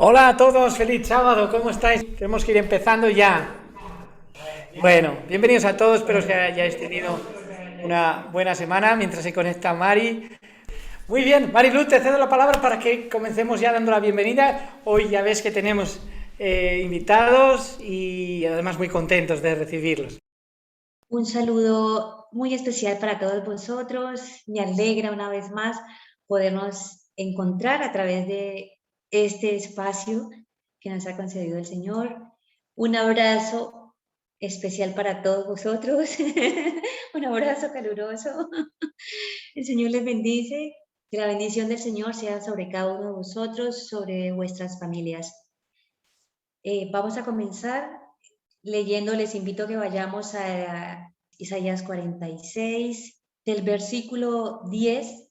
Hola a todos, feliz sábado, ¿cómo estáis? Tenemos que ir empezando ya. Bueno, bienvenidos a todos, espero que hayáis tenido una buena semana mientras se conecta Mari. Muy bien, Mari Luz, te cedo la palabra para que comencemos ya dando la bienvenida. Hoy ya ves que tenemos invitados y además muy contentos de recibirlos. Un saludo muy especial para todos vosotros. Me alegra una vez más podernos encontrar a través de este espacio que nos ha concedido el Señor. Un abrazo especial para todos vosotros. Un abrazo caluroso. El Señor les bendice. Que la bendición del Señor sea sobre cada uno de vosotros, sobre vuestras familias. Vamos a comenzar leyendo, les invito a que vayamos a Isaías 46, del versículo 10.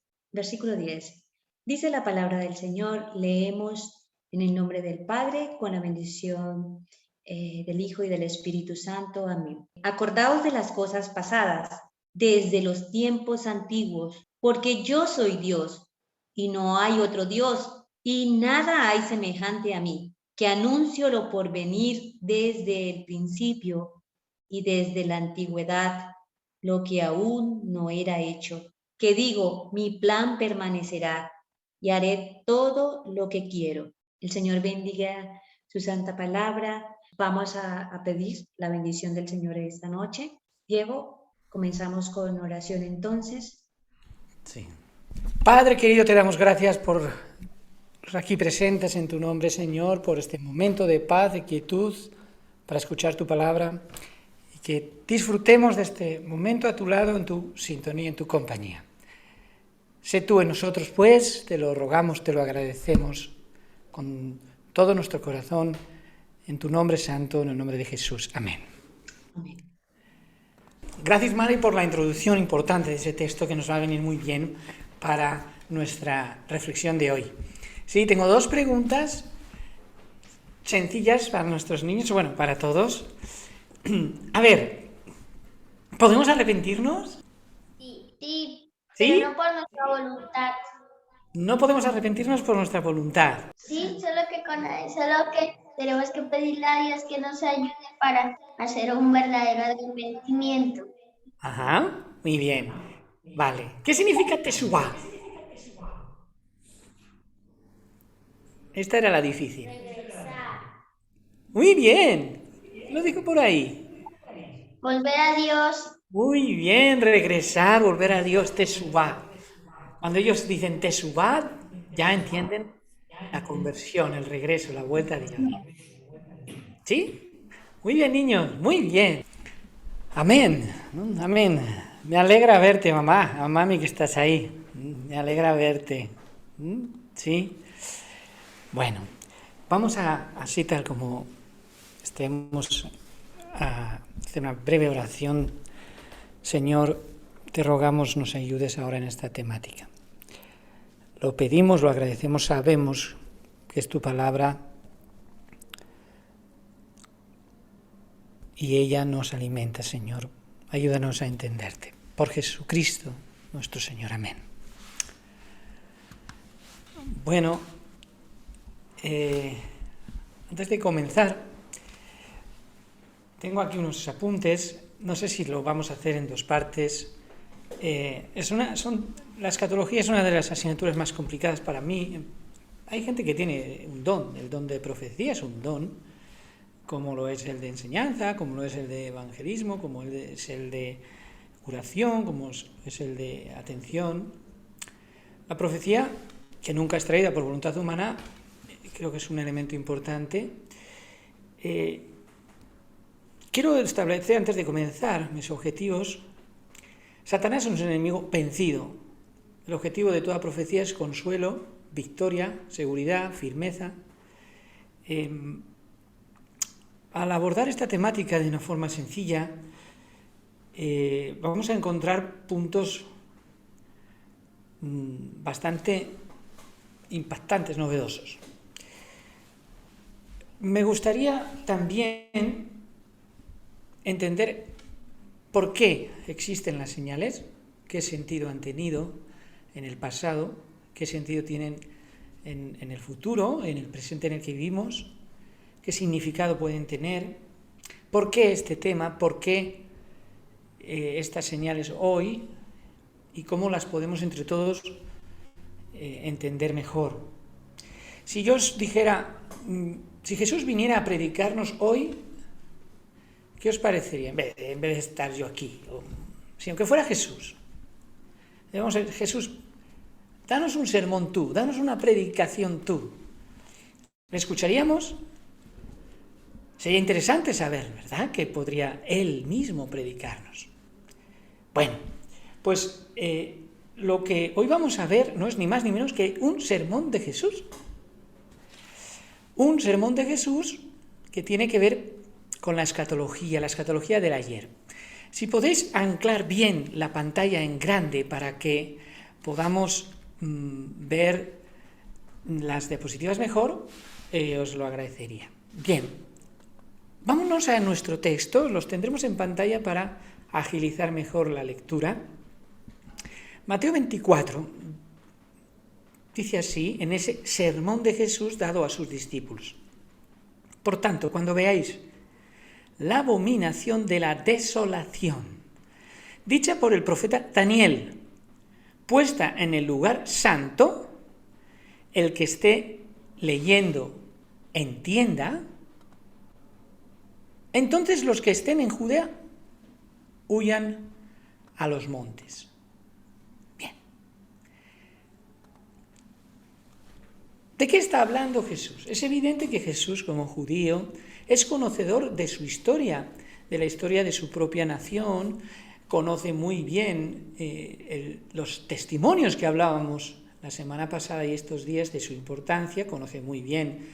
Dice la palabra del Señor, leemos en el nombre del Padre, con la bendición del Hijo y del Espíritu Santo. Amén. Acordaos de las cosas pasadas, desde los tiempos antiguos, porque yo soy Dios y no hay otro Dios, y nada hay semejante a mí, que anuncio lo por venir desde el principio y desde la antigüedad, lo que aún no era hecho, que digo, mi plan permanecerá y haré todo lo que quiero. El Señor bendiga su santa palabra. Vamos a pedir la bendición del Señor esta noche. Diego, comenzamos con oración entonces. Sí. Padre querido, te damos gracias por los aquí presentes en tu nombre, Señor, por este momento de paz, de quietud, para escuchar tu palabra y que disfrutemos de este momento a tu lado, en tu sintonía, en tu compañía. Sé tú en nosotros, pues, te lo rogamos, te lo agradecemos con todo nuestro corazón, en tu nombre santo, en el nombre de Jesús. Amén. Amén. Gracias, Mari, por la introducción importante de ese texto que nos va a venir muy bien para nuestra reflexión de hoy. Sí, tengo dos preguntas sencillas para nuestros niños, bueno, para todos. A ver, ¿podemos arrepentirnos? Sí, pero ¿Sí? no por nuestra voluntad. No podemos arrepentirnos por nuestra voluntad. Sí, solo que tenemos que pedirle a Dios que nos ayude para hacer un verdadero arrepentimiento. Ajá, muy bien. Vale. ¿Qué significa Teshuvah? Esta era la difícil. Regresar. Muy bien. Lo dijo por ahí. Volver a Dios. Muy bien, regresar, volver a Dios, Teshuvah. Cuando ellos dicen Teshuvah, ya entienden la conversión, el regreso, la vuelta a Dios. ¿Sí? Muy bien, niños, muy bien. Amén, amén. Me alegra verte, mamá, a mami que estás ahí. Me alegra verte. Sí. Bueno, vamos a, así tal como estemos, a hacer una breve oración. Señor, te rogamos nos ayudes ahora en esta temática. Lo pedimos, lo agradecemos, sabemos que es tu palabra y ella nos alimenta, Señor. Ayúdanos a entenderte. Por Jesucristo, nuestro Señor. Amén. Bueno, antes de comenzar, tengo aquí unos apuntes. No sé si lo vamos a hacer en dos partes. La escatología es una de las asignaturas más complicadas para mí. Hay gente que tiene un don, el don de profecía es un don, como lo es el de enseñanza, como lo es el de evangelismo, como es el de curación, como es el de atención. La profecía, que nunca es traída por voluntad humana, creo que es un elemento importante. Quiero establecer, antes de comenzar, mis objetivos. Satanás es un enemigo vencido. El objetivo de toda profecía es consuelo, victoria, seguridad, firmeza. Al abordar esta temática de una forma sencilla, vamos a encontrar puntos bastante impactantes, novedosos. Me gustaría también entender por qué existen las señales, qué sentido han tenido en el pasado, qué sentido tienen en el futuro, en el presente en el que vivimos, qué significado pueden tener, por qué este tema, por qué estas señales hoy y cómo las podemos entre todos entender mejor. Si yo os dijera, si Jesús viniera a predicarnos hoy, ¿qué os parecería? En vez de estar yo aquí, si aunque fuera Jesús, digamos, Jesús, danos un sermón tú, danos una predicación tú. ¿Le escucharíamos? Sería interesante saber, ¿verdad?, que podría Él mismo predicarnos. Bueno, pues lo que hoy vamos a ver no es ni más ni menos que un sermón de Jesús. Un sermón de Jesús que tiene que ver con la escatología del ayer. Si podéis anclar bien la pantalla en grande para que podamos ver las diapositivas mejor, os lo agradecería. Bien, vámonos a nuestro texto, los tendremos en pantalla para agilizar mejor la lectura. Mateo 24 dice así, en ese sermón de Jesús dado a sus discípulos: por tanto, cuando veáis la abominación de la desolación, dicha por el profeta Daniel, puesta en el lugar santo, el que esté leyendo entienda, entonces los que estén en Judea huyan a los montes. Bien. ¿De qué está hablando Jesús? Es evidente que Jesús, como judío, es conocedor de su historia, de la historia de su propia nación, conoce muy bien los testimonios que hablábamos la semana pasada y estos días de su importancia, conoce muy bien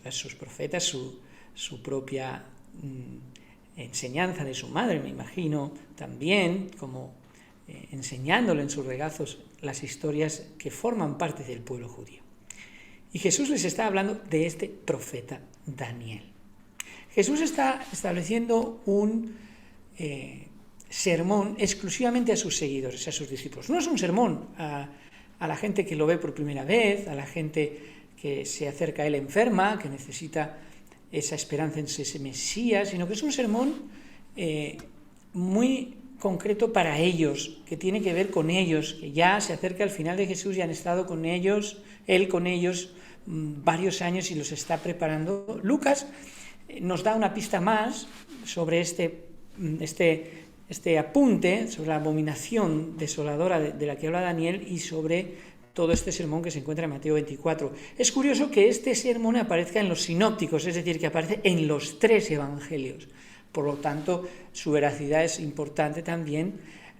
a sus profetas, su propia enseñanza de su madre, me imagino, también, como enseñándole en sus regazos las historias que forman parte del pueblo judío. Y Jesús les está hablando de este profeta Daniel. Jesús está estableciendo un sermón exclusivamente a sus seguidores, a sus discípulos. No es un sermón a la gente que lo ve por primera vez, a la gente que se acerca a él enferma, que necesita esa esperanza en ese Mesías, sino que es un sermón muy concreto para ellos, que tiene que ver con ellos, que ya se acerca al final de Jesús y han estado con ellos, él con ellos varios años y los está preparando. Lucas nos da una pista más sobre este apunte, sobre la abominación desoladora de la que habla Daniel y sobre todo este sermón que se encuentra en Mateo 24. Es curioso que este sermón aparezca en los sinópticos, es decir, que aparece en los 3 evangelios. Por lo tanto, su veracidad es importante también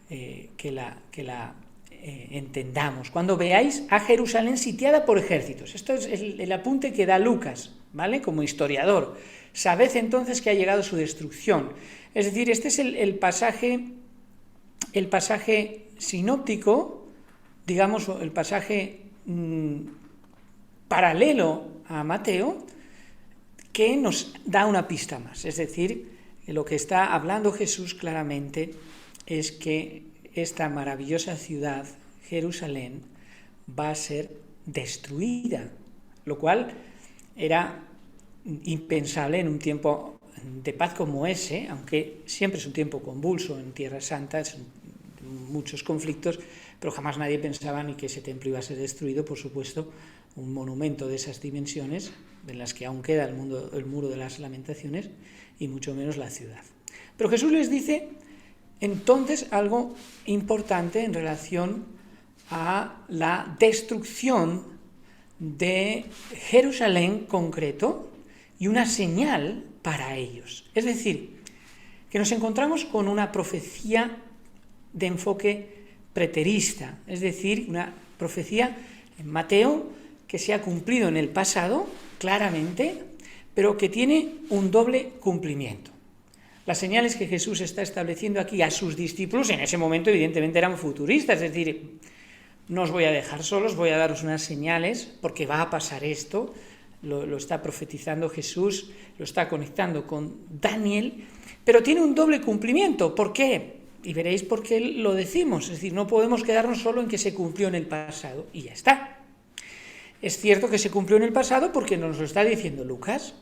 que la entendamos. Cuando veáis a Jerusalén sitiada por ejércitos, esto es el apunte que da Lucas, ¿vale?, como historiador. Sabed entonces que ha llegado su destrucción. Es decir, este es el pasaje sinóptico, digamos, el pasaje paralelo a Mateo, que nos da una pista más. Es decir, lo que está hablando Jesús claramente es que esta maravillosa ciudad, Jerusalén, va a ser destruida, lo cual era impensable en un tiempo de paz como ese, aunque siempre es un tiempo convulso en Tierra Santa, muchos conflictos, pero jamás nadie pensaba ni que ese templo iba a ser destruido. Por supuesto, un monumento de esas dimensiones, en las que aún queda el muro de las lamentaciones, y mucho menos la ciudad. Pero Jesús les dice entonces algo importante en relación a la destrucción de Jerusalén concreto y una señal para ellos. Es decir, que nos encontramos con una profecía de enfoque preterista, es decir, una profecía en Mateo que se ha cumplido en el pasado, claramente, pero que tiene un doble cumplimiento. Las señales que Jesús está estableciendo aquí a sus discípulos, en ese momento evidentemente eran futuristas, es decir, no os voy a dejar solos, voy a daros unas señales, porque va a pasar esto, lo está profetizando Jesús, lo está conectando con Daniel, pero tiene un doble cumplimiento. ¿Por qué? Y veréis por qué lo decimos, es decir, no podemos quedarnos solo en que se cumplió en el pasado y ya está. Es cierto que se cumplió en el pasado porque nos lo está diciendo Lucas.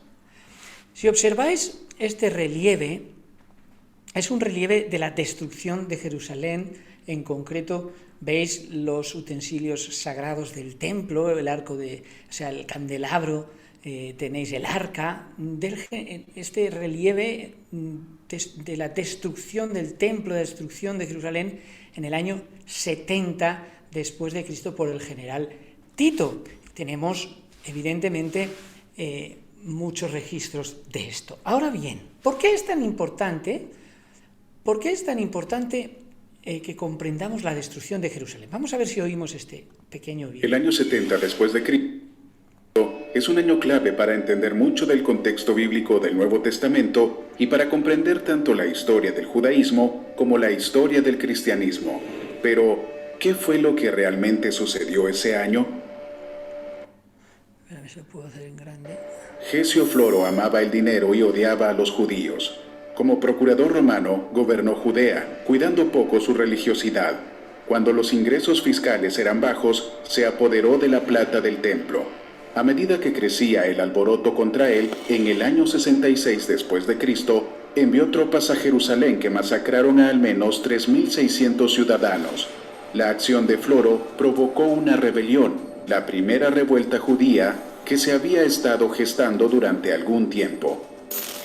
Si observáis este relieve, es un relieve de la destrucción de Jerusalén. En concreto, veis los utensilios sagrados del templo, el el candelabro, tenéis el arca. Este relieve de la destrucción del templo, de la destrucción de Jerusalén en el año 70 después de Cristo por el general Tito. Tenemos, evidentemente, muchos registros de esto. Ahora bien, ¿por qué es tan importante? ¿Por qué es tan importante que comprendamos la destrucción de Jerusalén? Vamos a ver si oímos este pequeño vídeo. El año 70 después de Cristo es un año clave para entender mucho del contexto bíblico del Nuevo Testamento y para comprender tanto la historia del judaísmo como la historia del cristianismo. Pero, ¿qué fue lo que realmente sucedió ese año? A ver si lo puedo hacer en grande. Gesio Floro amaba el dinero y odiaba a los judíos. Como procurador romano, gobernó Judea, cuidando poco su religiosidad. Cuando los ingresos fiscales eran bajos, se apoderó de la plata del templo. A medida que crecía el alboroto contra él, en el año 66 después de Cristo, envió tropas a Jerusalén que masacraron a al menos 3.600 ciudadanos. La acción de Floro provocó una rebelión, la primera revuelta judía que se había estado gestando durante algún tiempo.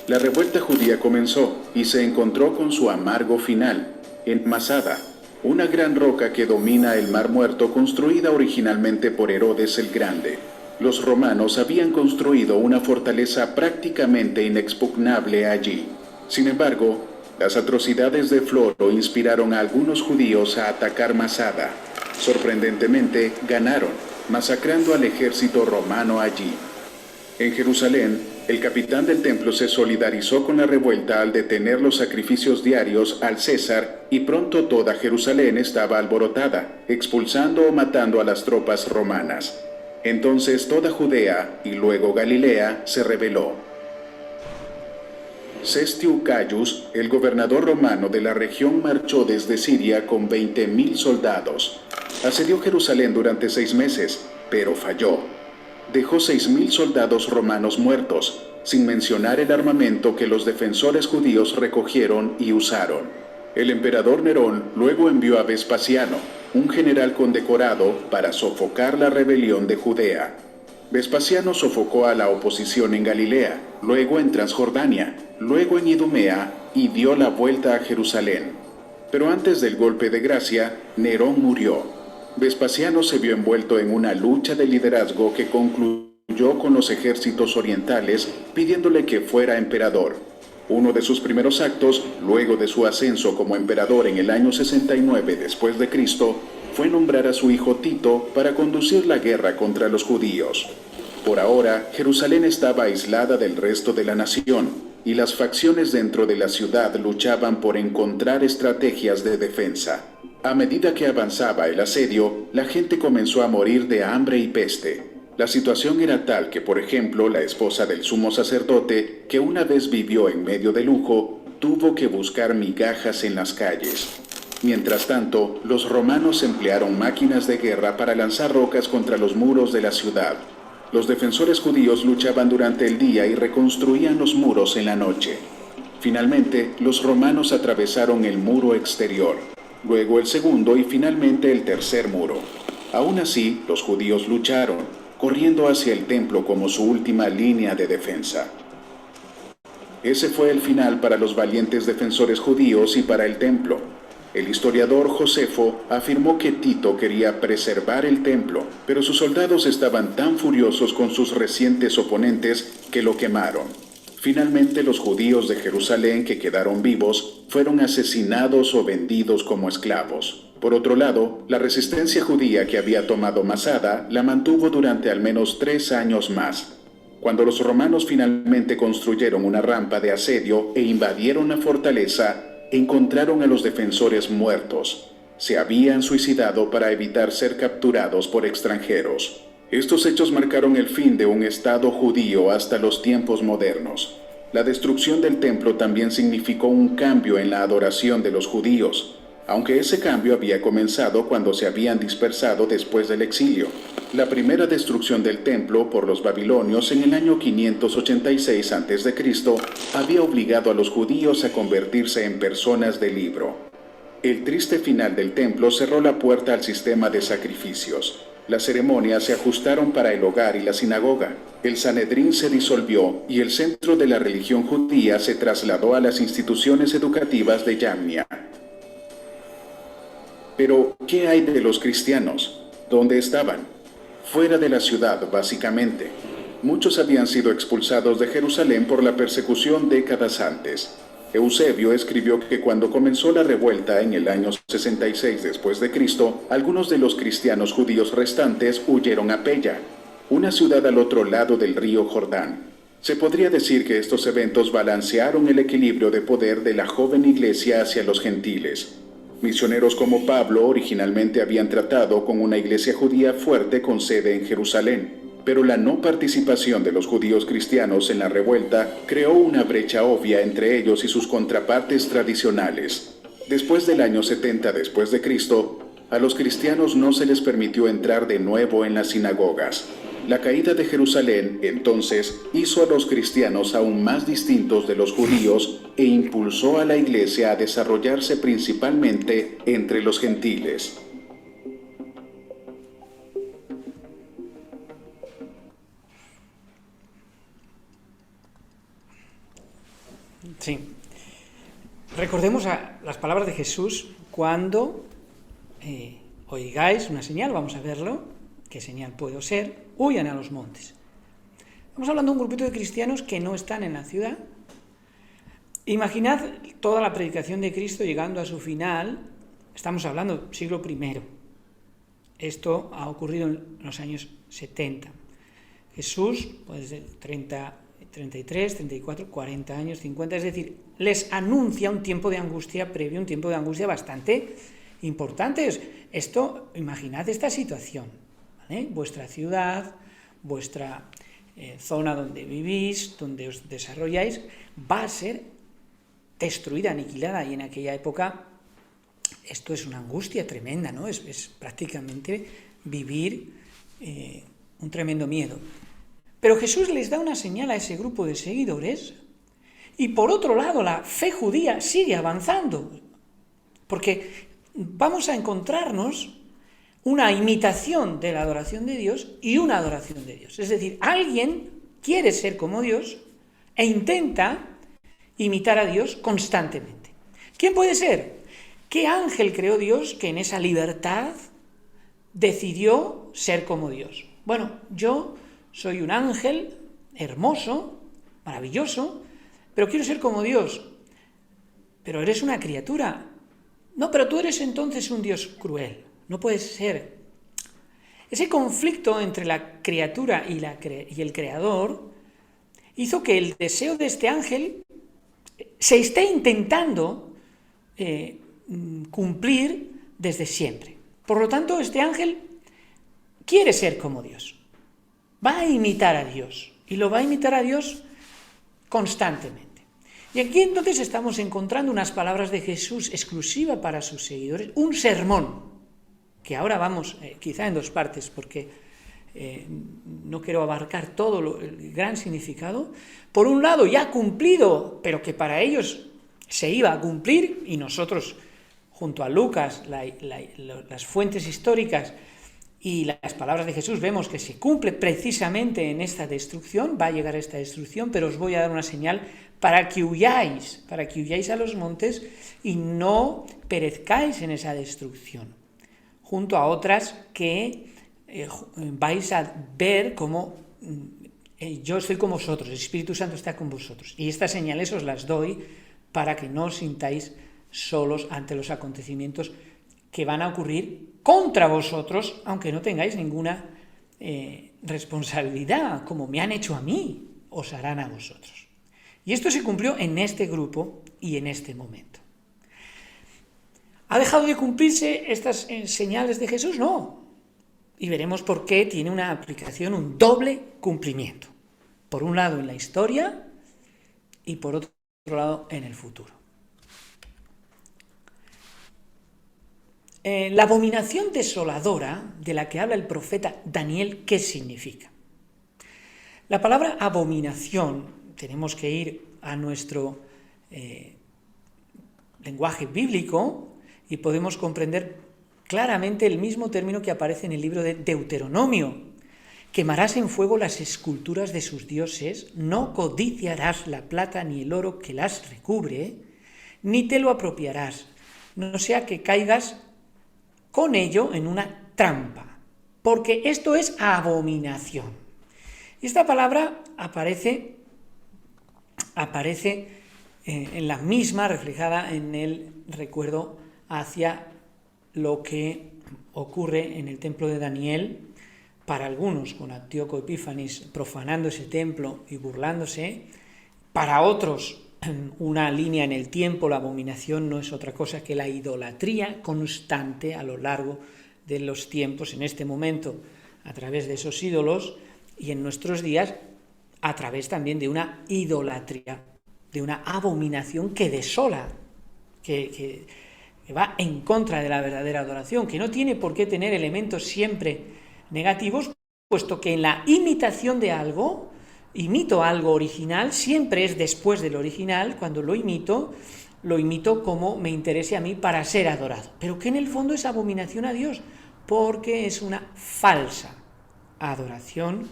La revuelta judía comenzó y se encontró con su amargo final, en Masada, una gran roca que domina el Mar Muerto construida originalmente por Herodes el Grande. Los romanos habían construido una fortaleza prácticamente inexpugnable allí. Sin embargo, las atrocidades de Floro inspiraron a algunos judíos a atacar Masada. Sorprendentemente, ganaron, masacrando al ejército romano allí. En Jerusalén, el capitán del templo se solidarizó con la revuelta al detener los sacrificios diarios al César y pronto toda Jerusalén estaba alborotada, expulsando o matando a las tropas romanas. Entonces toda Judea y luego Galilea se rebeló. Cestio Caius, el gobernador romano de la región, marchó desde Siria con 20.000 soldados. Asedió Jerusalén durante 6 meses, pero falló. Dejó 6.000 soldados romanos muertos, sin mencionar el armamento que los defensores judíos recogieron y usaron. El emperador Nerón luego envió a Vespasiano, un general condecorado, para sofocar la rebelión de Judea. Vespasiano sofocó a la oposición en Galilea, luego en Transjordania, luego en Idumea y dio la vuelta a Jerusalén. Pero antes del golpe de gracia, Nerón murió. Vespasiano se vio envuelto en una lucha de liderazgo que concluyó con los ejércitos orientales pidiéndole que fuera emperador. Uno de sus primeros actos, luego de su ascenso como emperador en el año 69 después de Cristo, fue nombrar a su hijo Tito para conducir la guerra contra los judíos. Por ahora, Jerusalén estaba aislada del resto de la nación, y las facciones dentro de la ciudad luchaban por encontrar estrategias de defensa. A medida que avanzaba el asedio, la gente comenzó a morir de hambre y peste. La situación era tal que, por ejemplo, la esposa del sumo sacerdote, que una vez vivió en medio de lujo, tuvo que buscar migajas en las calles. Mientras tanto, los romanos emplearon máquinas de guerra para lanzar rocas contra los muros de la ciudad. Los defensores judíos luchaban durante el día y reconstruían los muros en la noche. Finalmente, los romanos atravesaron el muro exterior, luego el segundo y finalmente el tercer muro. Aún así, los judíos lucharon, corriendo hacia el templo como su última línea de defensa. Ese fue el final para los valientes defensores judíos y para el templo. El historiador Josefo afirmó que Tito quería preservar el templo, pero sus soldados estaban tan furiosos con sus recientes oponentes que lo quemaron. Finalmente, los judíos de Jerusalén que quedaron vivos fueron asesinados o vendidos como esclavos. Por otro lado, la resistencia judía que había tomado Masada la mantuvo durante al menos 3 años más. Cuando los romanos finalmente construyeron una rampa de asedio e invadieron la fortaleza, encontraron a los defensores muertos. Se habían suicidado para evitar ser capturados por extranjeros. Estos hechos marcaron el fin de un Estado judío hasta los tiempos modernos. La destrucción del templo también significó un cambio en la adoración de los judíos. aunque ese cambio había comenzado cuando se habían dispersado después del exilio. La primera destrucción del templo por los babilonios en el año 586 a.C. había obligado a los judíos a convertirse en personas de libro. El triste final del templo cerró la puerta al sistema de sacrificios. Las ceremonias se ajustaron para el hogar y la sinagoga. El Sanedrín se disolvió y el centro de la religión judía se trasladó a las instituciones educativas de Yamnia. Pero, ¿qué hay de los cristianos? ¿Dónde estaban? Fuera de la ciudad, básicamente. Muchos habían sido expulsados de Jerusalén por la persecución décadas antes. Eusebio escribió que cuando comenzó la revuelta en el año 66 después de Cristo, algunos de los cristianos judíos restantes huyeron a Pella, una ciudad al otro lado del río Jordán. Se podría decir que estos eventos balancearon el equilibrio de poder de la joven iglesia hacia los gentiles. Misioneros como Pablo originalmente habían tratado con una iglesia judía fuerte con sede en Jerusalén, pero la no participación de los judíos cristianos en la revuelta creó una brecha obvia entre ellos y sus contrapartes tradicionales. Después del año 70 después de Cristo, a los cristianos no se les permitió entrar de nuevo en las sinagogas. La caída de Jerusalén, entonces, hizo a los cristianos aún más distintos de los judíos e impulsó a la iglesia a desarrollarse principalmente entre los gentiles. Sí. Recordemos las palabras de Jesús cuando oigáis una señal, vamos a verlo, qué señal puede ser, huyan a los montes. Estamos hablando de un grupito de cristianos que no están en la ciudad. Imaginad toda la predicación de Cristo llegando a su final, estamos hablando siglo I. Esto ha ocurrido en los años 70. Jesús, pues de 33, 34, 40 años, 50, es decir, les anuncia un tiempo de angustia previo, un tiempo de angustia bastante importante. Esto, imaginad esta situación, ¿vale? Vuestra ciudad, vuestra zona donde vivís, donde os desarrolláis, va a ser destruida, aniquilada, y en aquella época esto es una angustia tremenda, ¿no? Es prácticamente vivir un tremendo miedo. Pero Jesús les da una señal a ese grupo de seguidores y por otro lado la fe judía sigue avanzando, porque vamos a encontrarnos una imitación de la adoración de Dios y una adoración de Dios. Es decir, alguien quiere ser como Dios e intenta imitar a Dios constantemente. ¿Quién puede ser? ¿Qué ángel creó Dios que en esa libertad decidió ser como Dios? Bueno, yo soy un ángel hermoso, maravilloso, pero quiero ser como Dios. Pero eres una criatura. No, pero tú eres entonces un Dios cruel. No puedes ser. Ese conflicto entre la criatura y el Creador hizo que el deseo de este ángel se esté intentando cumplir desde siempre. Por lo tanto, este ángel quiere ser como Dios. Va a imitar a Dios, y lo va a imitar a Dios constantemente. Y aquí entonces estamos encontrando unas palabras de Jesús exclusiva para sus seguidores, un sermón, que ahora vamos quizá en dos partes, porque no quiero abarcar todo el gran significado. Por un lado, ya cumplido, pero que para ellos se iba a cumplir, y nosotros, junto a Lucas, las fuentes históricas y las palabras de Jesús, vemos que se cumple precisamente en esta destrucción, va a llegar esta destrucción, pero os voy a dar una señal para que huyáis a los montes y no perezcáis en esa destrucción, junto a otras que vais a ver cómo yo estoy con vosotros, el Espíritu Santo está con vosotros. Y estas señales os las doy para que no os sintáis solos ante los acontecimientos que van a ocurrir contra vosotros, aunque no tengáis ninguna responsabilidad, como me han hecho a mí, os harán a vosotros. Y esto se cumplió en este grupo y en este momento. ¿Ha dejado de cumplirse estas señales de Jesús? No. Y veremos por qué tiene una aplicación, un doble cumplimiento. Por un lado en la historia y por otro lado en el futuro. la abominación desoladora de la que habla el profeta Daniel, ¿qué significa? La palabra abominación, tenemos que ir a nuestro lenguaje bíblico y podemos comprender claramente el mismo término que aparece en el libro de Deuteronomio. Quemarás en fuego las esculturas de sus dioses, no codiciarás la plata ni el oro que las recubre, ni te lo apropiarás, no sea que caigas con ello en una trampa, porque esto es abominación. Esta palabra aparece en la misma, reflejada en el recuerdo hacia lo que ocurre en el templo de Daniel, para algunos con Antíoco Epífanes profanando ese templo y burlándose, para otros una línea en el tiempo, la abominación no es otra cosa que la idolatría constante a lo largo de los tiempos, en este momento a través de esos ídolos y en nuestros días a través también de una idolatría, de una abominación que desola, que va en contra de la verdadera adoración, que no tiene por qué tener elementos siempre negativos, puesto que en la imitación de algo, imito algo original, siempre es después del original. Cuando lo imito como me interese a mí para ser adorado, pero que en el fondo es abominación a Dios, porque es una falsa adoración,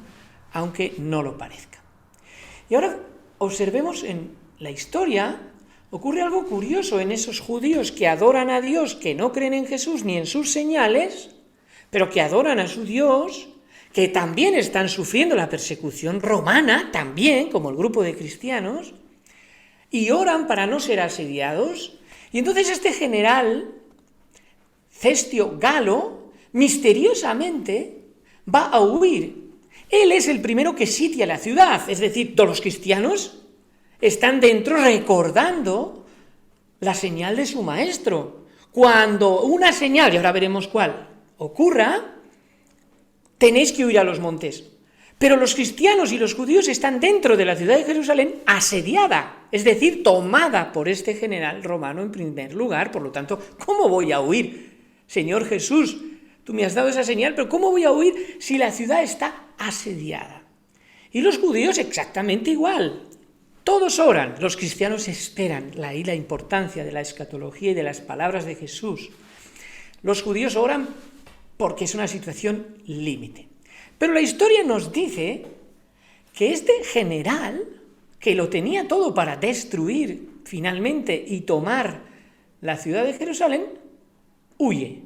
aunque no lo parezca. Y ahora observemos en la historia, ocurre algo curioso en esos judíos que adoran a Dios, que no creen en Jesús ni en sus señales, pero que adoran a su Dios, que también están sufriendo la persecución romana, también, como el grupo de cristianos, y oran para no ser asediados. Y entonces este general, Cestio Galo, misteriosamente va a huir. Él es el primero que sitia la ciudad, es decir, todos los cristianos están dentro recordando la señal de su maestro. Cuando una señal, y ahora veremos cuál, ocurra, tenéis que huir a los montes. Pero los cristianos y los judíos están dentro de la ciudad de Jerusalén asediada, es decir, tomada por este general romano en primer lugar. Por lo tanto, ¿cómo voy a huir? Señor Jesús, tú me has dado esa señal, pero ¿cómo voy a huir si la ciudad está asediada? Y los judíos exactamente igual. Todos oran, los cristianos esperan, ahí la importancia de la escatología y de las palabras de Jesús. Los judíos oran porque es una situación límite. Pero la historia nos dice que este general, que lo tenía todo para destruir finalmente y tomar la ciudad de Jerusalén, huye.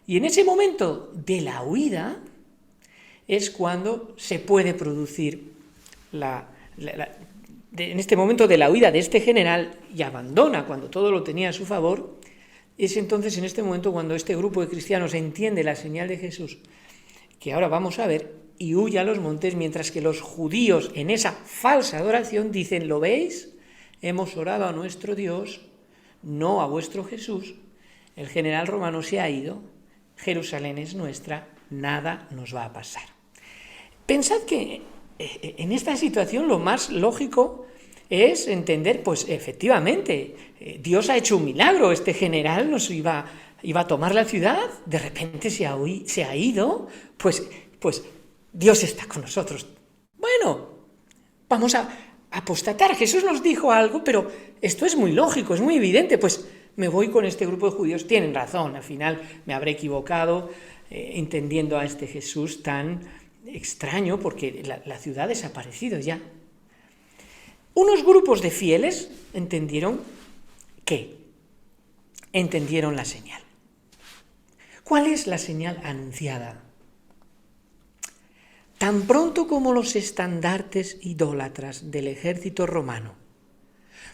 Y en ese momento de la huida es cuando se puede producir en este momento de la huida de este general, y abandona cuando todo lo tenía a su favor. Es entonces en este momento cuando este grupo de cristianos entiende la señal de Jesús, que ahora vamos a ver, y huye a los montes, mientras que los judíos en esa falsa adoración dicen: ¿lo veis? Hemos orado a nuestro Dios, no a vuestro Jesús. El general romano se ha ido, Jerusalén es nuestra, nada nos va a pasar. Pensad que en esta situación lo más lógico es entender, pues efectivamente, Dios ha hecho un milagro, este general nos iba a tomar la ciudad, de repente se ha ido, pues Dios está con nosotros. Bueno, vamos a apostatar, Jesús nos dijo algo, pero esto es muy lógico, es muy evidente, pues me voy con este grupo de judíos. Tienen razón, al final me habré equivocado entendiendo a este Jesús tan extraño, porque la ciudad ha desaparecido ya. Unos grupos de fieles entendieron la señal. ¿Cuál es la señal anunciada? Tan pronto como los estandartes idólatras del ejército romano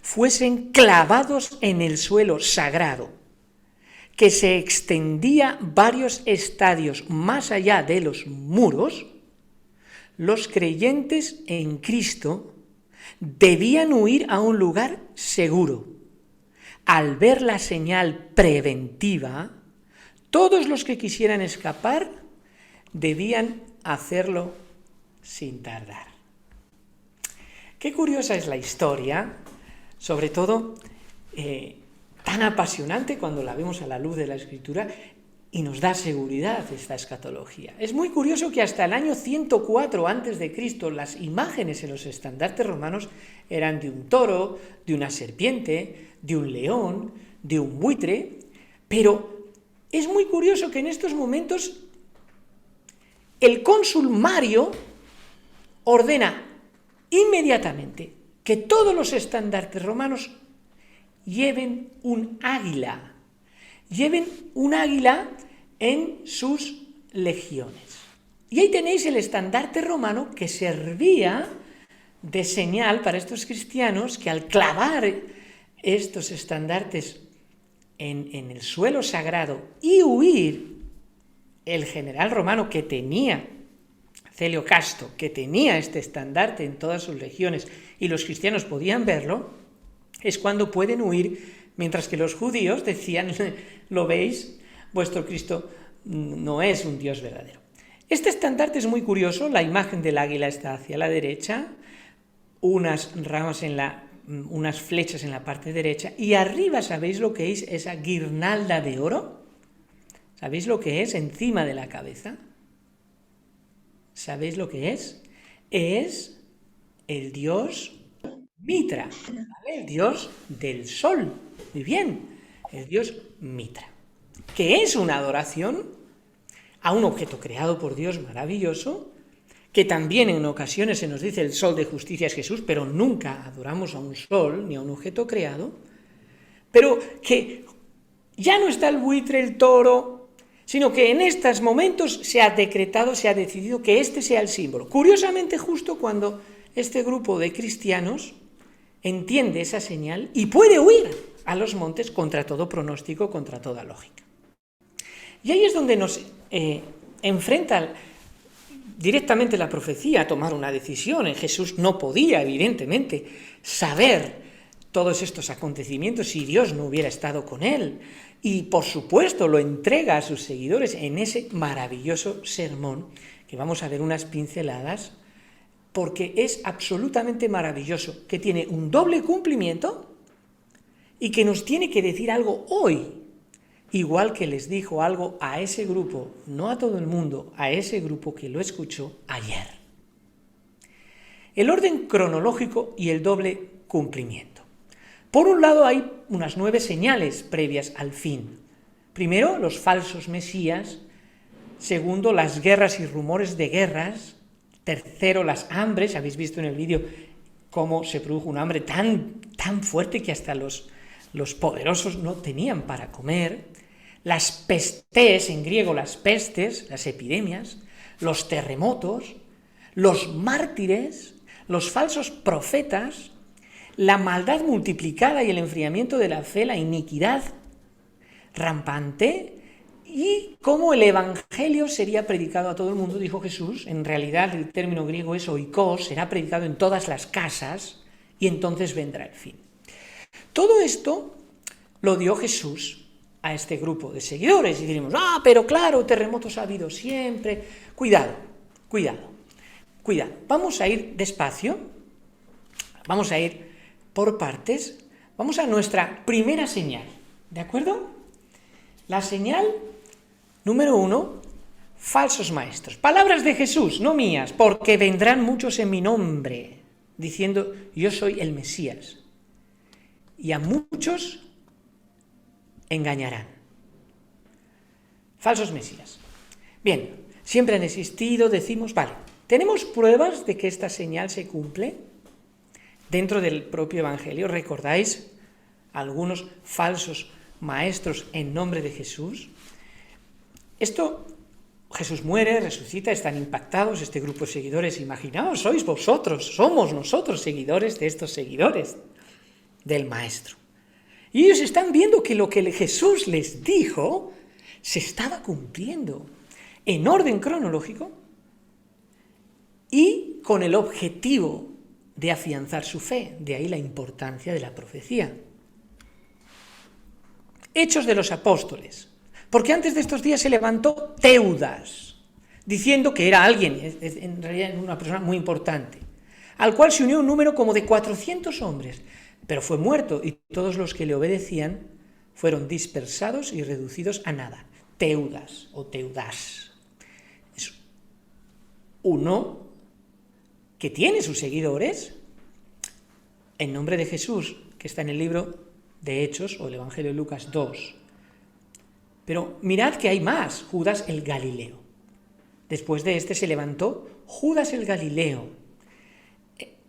fuesen clavados en el suelo sagrado, que se extendía varios estadios más allá de los muros, los creyentes en Cristo debían huir a un lugar seguro. Al ver la señal preventiva, todos los que quisieran escapar debían hacerlo sin tardar. Qué curiosa es la historia, sobre todo tan apasionante cuando la vemos a la luz de la Escritura, y nos da seguridad esta escatología. Es muy curioso que hasta el año 104 a.C. las imágenes en los estandartes romanos eran de un toro, de una serpiente, de un león, de un buitre, pero es muy curioso que en estos momentos el cónsul Mario ordena inmediatamente que todos los estandartes romanos lleven un águila en sus legiones. Y ahí tenéis el estandarte romano que servía de señal para estos cristianos que al clavar estos estandartes en el suelo sagrado y huir, el general romano que tenía, Celio Casto, que tenía este estandarte en todas sus legiones y los cristianos podían verlo, es cuando pueden huir, mientras que los judíos decían, ¿lo veis? Vuestro Cristo no es un Dios verdadero. Este estandarte es muy curioso, la imagen del águila está hacia la derecha, unas ramas unas flechas en la parte derecha, y arriba, ¿sabéis lo que es esa guirnalda de oro? ¿Sabéis lo que es encima de la cabeza? ¿Sabéis lo que es? Es el dios Mitra, ¿vale? El dios del sol. Muy bien, el dios Mitra, que es una adoración a un objeto creado por Dios maravilloso, que también en ocasiones se nos dice el sol de justicia es Jesús, pero nunca adoramos a un sol ni a un objeto creado, pero que ya no está el buitre, el toro, sino que en estos momentos se ha decretado, se ha decidido que este sea el símbolo. Curiosamente, justo cuando este grupo de cristianos entiende esa señal y puede huir a los montes contra todo pronóstico, contra toda lógica. Y ahí es donde nos enfrenta directamente la profecía a tomar una decisión. Jesús no podía, evidentemente, saber todos estos acontecimientos si Dios no hubiera estado con él. Y, por supuesto, lo entrega a sus seguidores en ese maravilloso sermón, que vamos a ver unas pinceladas, porque es absolutamente maravilloso, que tiene un doble cumplimiento y que nos tiene que decir algo hoy, igual que les dijo algo a ese grupo, no a todo el mundo, a ese grupo que lo escuchó ayer. El orden cronológico y el doble cumplimiento. Por un lado hay unas 9 señales previas al fin. Primero, los falsos mesías. Segundo, las guerras y rumores de guerras. Tercero, las hambres. Habéis visto en el vídeo cómo se produjo un hambre tan fuerte que hasta los poderosos no tenían para comer. Las pestes, en griego las pestes, las epidemias, los terremotos, los mártires, los falsos profetas, la maldad multiplicada y el enfriamiento de la fe, la iniquidad rampante, y cómo el evangelio sería predicado a todo el mundo, dijo Jesús. En realidad el término griego es oikos, será predicado en todas las casas y entonces vendrá el fin. Todo esto lo dio Jesús a este grupo de seguidores y diremos, pero claro, terremotos ha habido siempre. Cuidado. Vamos a ir despacio, vamos a ir por partes, vamos a nuestra primera señal, ¿de acuerdo? La señal número 1, falsos maestros. Palabras de Jesús, no mías, porque vendrán muchos en mi nombre, diciendo, yo soy el Mesías. Y a muchos engañarán. Falsos mesías. Bien, siempre han existido, decimos, vale, ¿tenemos pruebas de que esta señal se cumple dentro del propio Evangelio? ¿Recordáis algunos falsos maestros en nombre de Jesús? Esto, Jesús muere, resucita, están impactados este grupo de seguidores. Imaginaos, sois vosotros, somos nosotros seguidores de estos seguidores del Maestro. Y ellos están viendo que lo que Jesús les dijo se estaba cumpliendo en orden cronológico y con el objetivo de afianzar su fe. De ahí la importancia de la profecía. Hechos de los Apóstoles. Porque antes de estos días se levantó Teudas, diciendo que era alguien, en realidad una persona muy importante, al cual se unió un número como de 400 hombres, pero fue muerto y todos los que le obedecían fueron dispersados y reducidos a nada. Teudas o Teudas. Es uno que tiene sus seguidores en nombre de Jesús, que está en el libro de Hechos o el Evangelio de Lucas 2. Pero mirad que hay más, Judas el Galileo. Después de este se levantó Judas el Galileo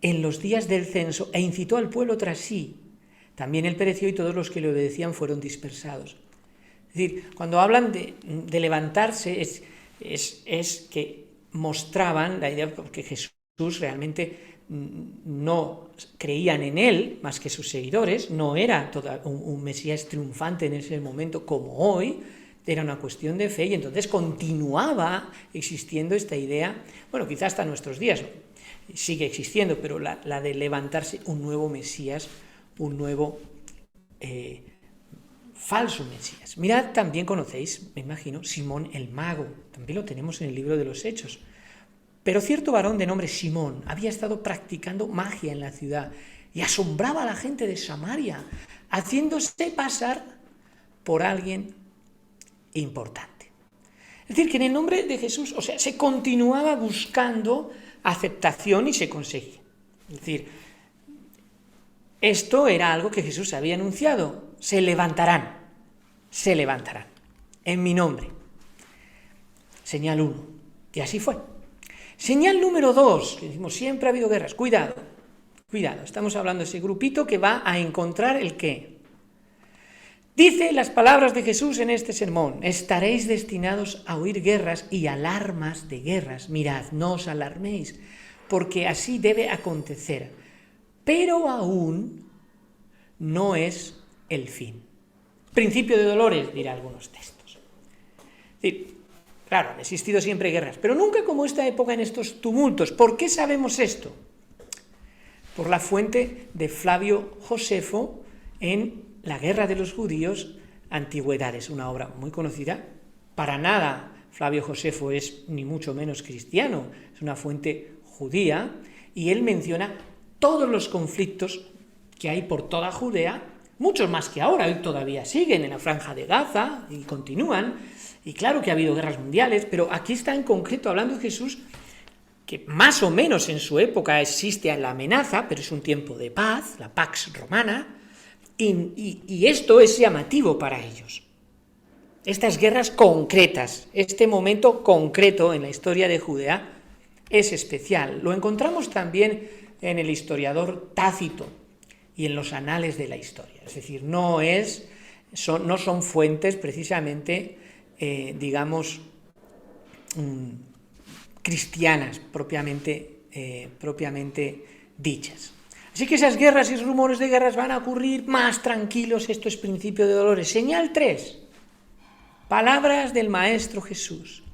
en los días del censo e incitó al pueblo tras sí. También él pereció y todos los que le obedecían fueron dispersados. Es decir, cuando hablan de levantarse es que mostraban la idea porque Jesús realmente no creían en él más que sus seguidores, no era un Mesías triunfante en ese momento como hoy, era una cuestión de fe y entonces continuaba existiendo esta idea, bueno, quizás hasta nuestros días sigue existiendo, pero la de levantarse un nuevo Mesías, un nuevo falso Mesías. Mirad, también conocéis, me imagino, Simón el Mago, también lo tenemos en el libro de los Hechos. Pero cierto varón de nombre Simón había estado practicando magia en la ciudad y asombraba a la gente de Samaria, haciéndose pasar por alguien importante. Es decir, que en el nombre de Jesús, o sea, se continuaba buscando aceptación y se conseguía. Es decir, esto era algo que Jesús había anunciado. Se levantarán en mi nombre. Señal 1. Y así fue. Señal número 2, que decimos, siempre ha habido guerras. Cuidado, estamos hablando de ese grupito que va a encontrar el qué. Dice las palabras de Jesús en este sermón: estaréis destinados a oír guerras y alarmas de guerras. Mirad, no os alarméis, porque así debe acontecer. Pero aún no es el fin. Principio de dolores, dirá algunos textos. Es decir, claro, han existido siempre guerras, pero nunca como esta época en estos tumultos. ¿Por qué sabemos esto? Por la fuente de Flavio Josefo en La guerra de los judíos, Antigüedades, una obra muy conocida. Para nada Flavio Josefo es ni mucho menos cristiano, es una fuente judía, y él menciona todos los conflictos que hay por toda Judea, muchos más que ahora, hoy todavía siguen en la Franja de Gaza y continúan. Y claro que ha habido guerras mundiales, pero aquí está en concreto hablando de Jesús, que más o menos en su época existe la amenaza, pero es un tiempo de paz, la Pax Romana, y esto es llamativo para ellos. Estas guerras concretas, este momento concreto en la historia de Judea es especial. Lo encontramos también en el historiador Tácito y en los anales de la historia. Es decir, no son fuentes precisamente cristianas propiamente dichas. Así que esas guerras y rumores de guerras van a ocurrir más tranquilos, esto es principio de dolores. Señal 3, palabras del Maestro Jesús,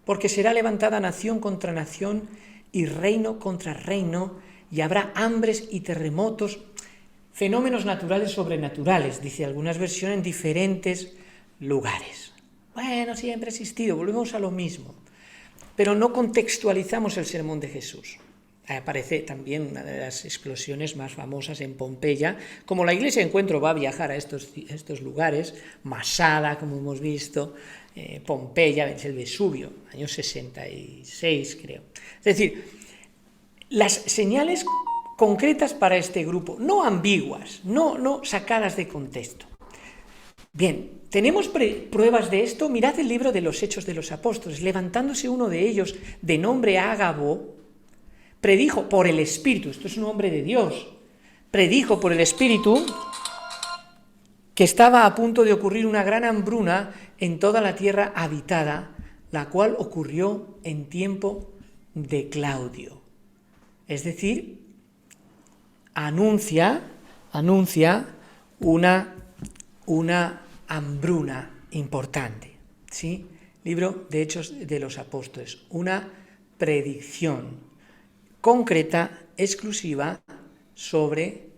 porque será levantada nación contra nación y reino contra reino, y habrá hambres y terremotos, fenómenos naturales sobrenaturales, dice algunas versiones, en diferentes lugares. Bueno, siempre ha existido, volvemos a lo mismo, pero no contextualizamos el sermón de Jesús. Aparece también una de las explosiones más famosas en Pompeya. Como la Iglesia de Encuentro va a viajar a estos lugares, Masada, como hemos visto, Pompeya, es el Vesubio, años 66 creo. Es decir, las señales concretas para este grupo, no ambiguas, no sacadas de contexto. Bien, tenemos pruebas de esto. Mirad el libro de los Hechos de los Apóstoles. Levantándose uno de ellos, de nombre Ágabo, predijo por el Espíritu, esto es un hombre de Dios, predijo por el Espíritu que estaba a punto de ocurrir una gran hambruna en toda la tierra habitada, la cual ocurrió en tiempo de Claudio. Es decir, anuncia una hambruna importante, ¿sí? Libro de Hechos de los Apóstoles, una predicción concreta, exclusiva, sobre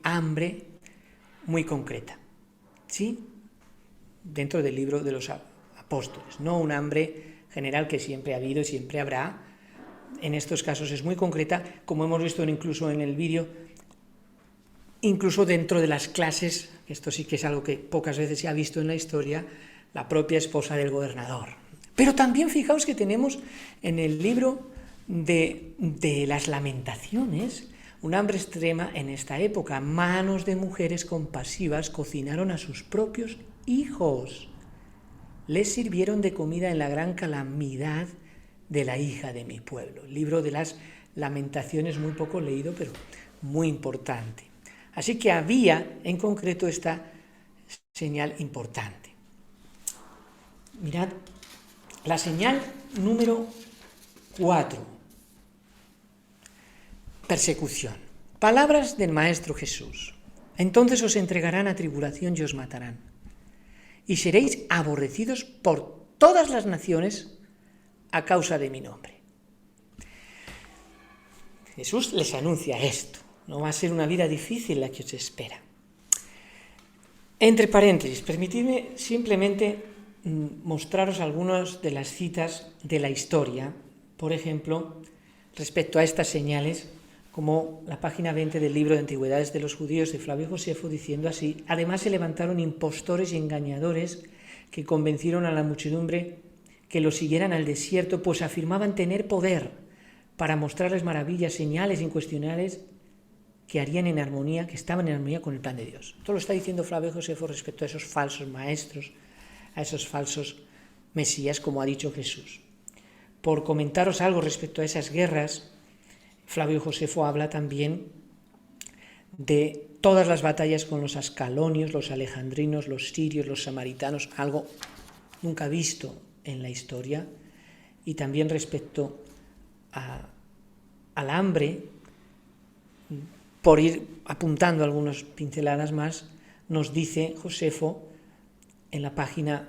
hambre muy concreta, ¿sí? Dentro del libro de los Apóstoles, no un hambre general que siempre ha habido y siempre habrá. En estos casos es muy concreta, como hemos visto incluso en el vídeo, incluso dentro de las clases, esto sí que es algo que pocas veces se ha visto en la historia, la propia esposa del gobernador. Pero también fijaos que tenemos en el libro de las Lamentaciones una hambre extrema en esta época. Manos de mujeres compasivas cocinaron a sus propios hijos. Les sirvieron de comida en la gran calamidad de la hija de mi pueblo. El libro de las Lamentaciones, muy poco leído, pero muy importante. Así que había en concreto esta señal importante. Mirad, la señal número 4. Persecución. Palabras del Maestro Jesús. Entonces os entregarán a tribulación y os matarán. Y seréis aborrecidos por todas las naciones a causa de mi nombre. Jesús les anuncia esto. No va a ser una vida difícil la que os espera. Entre paréntesis, permitidme simplemente mostraros algunas de las citas de la historia, por ejemplo, respecto a estas señales, como la página 20 del libro de Antigüedades de los Judíos de Flavio Josefo, diciendo así: además se levantaron impostores y engañadores que convencieron a la muchedumbre que los siguieran al desierto, pues afirmaban tener poder para mostrarles maravillas, señales incuestionables que harían en armonía, que estaban en armonía con el plan de Dios. Esto lo está diciendo Flavio Josefo respecto a esos falsos maestros, a esos falsos mesías, como ha dicho Jesús. Por comentaros algo respecto a esas guerras, Flavio Josefo habla también de todas las batallas con los ascalonios, los alejandrinos, los sirios, los samaritanos, algo nunca visto en la historia, y también respecto al hambre. Por ir apuntando algunas pinceladas más, nos dice Josefo en la página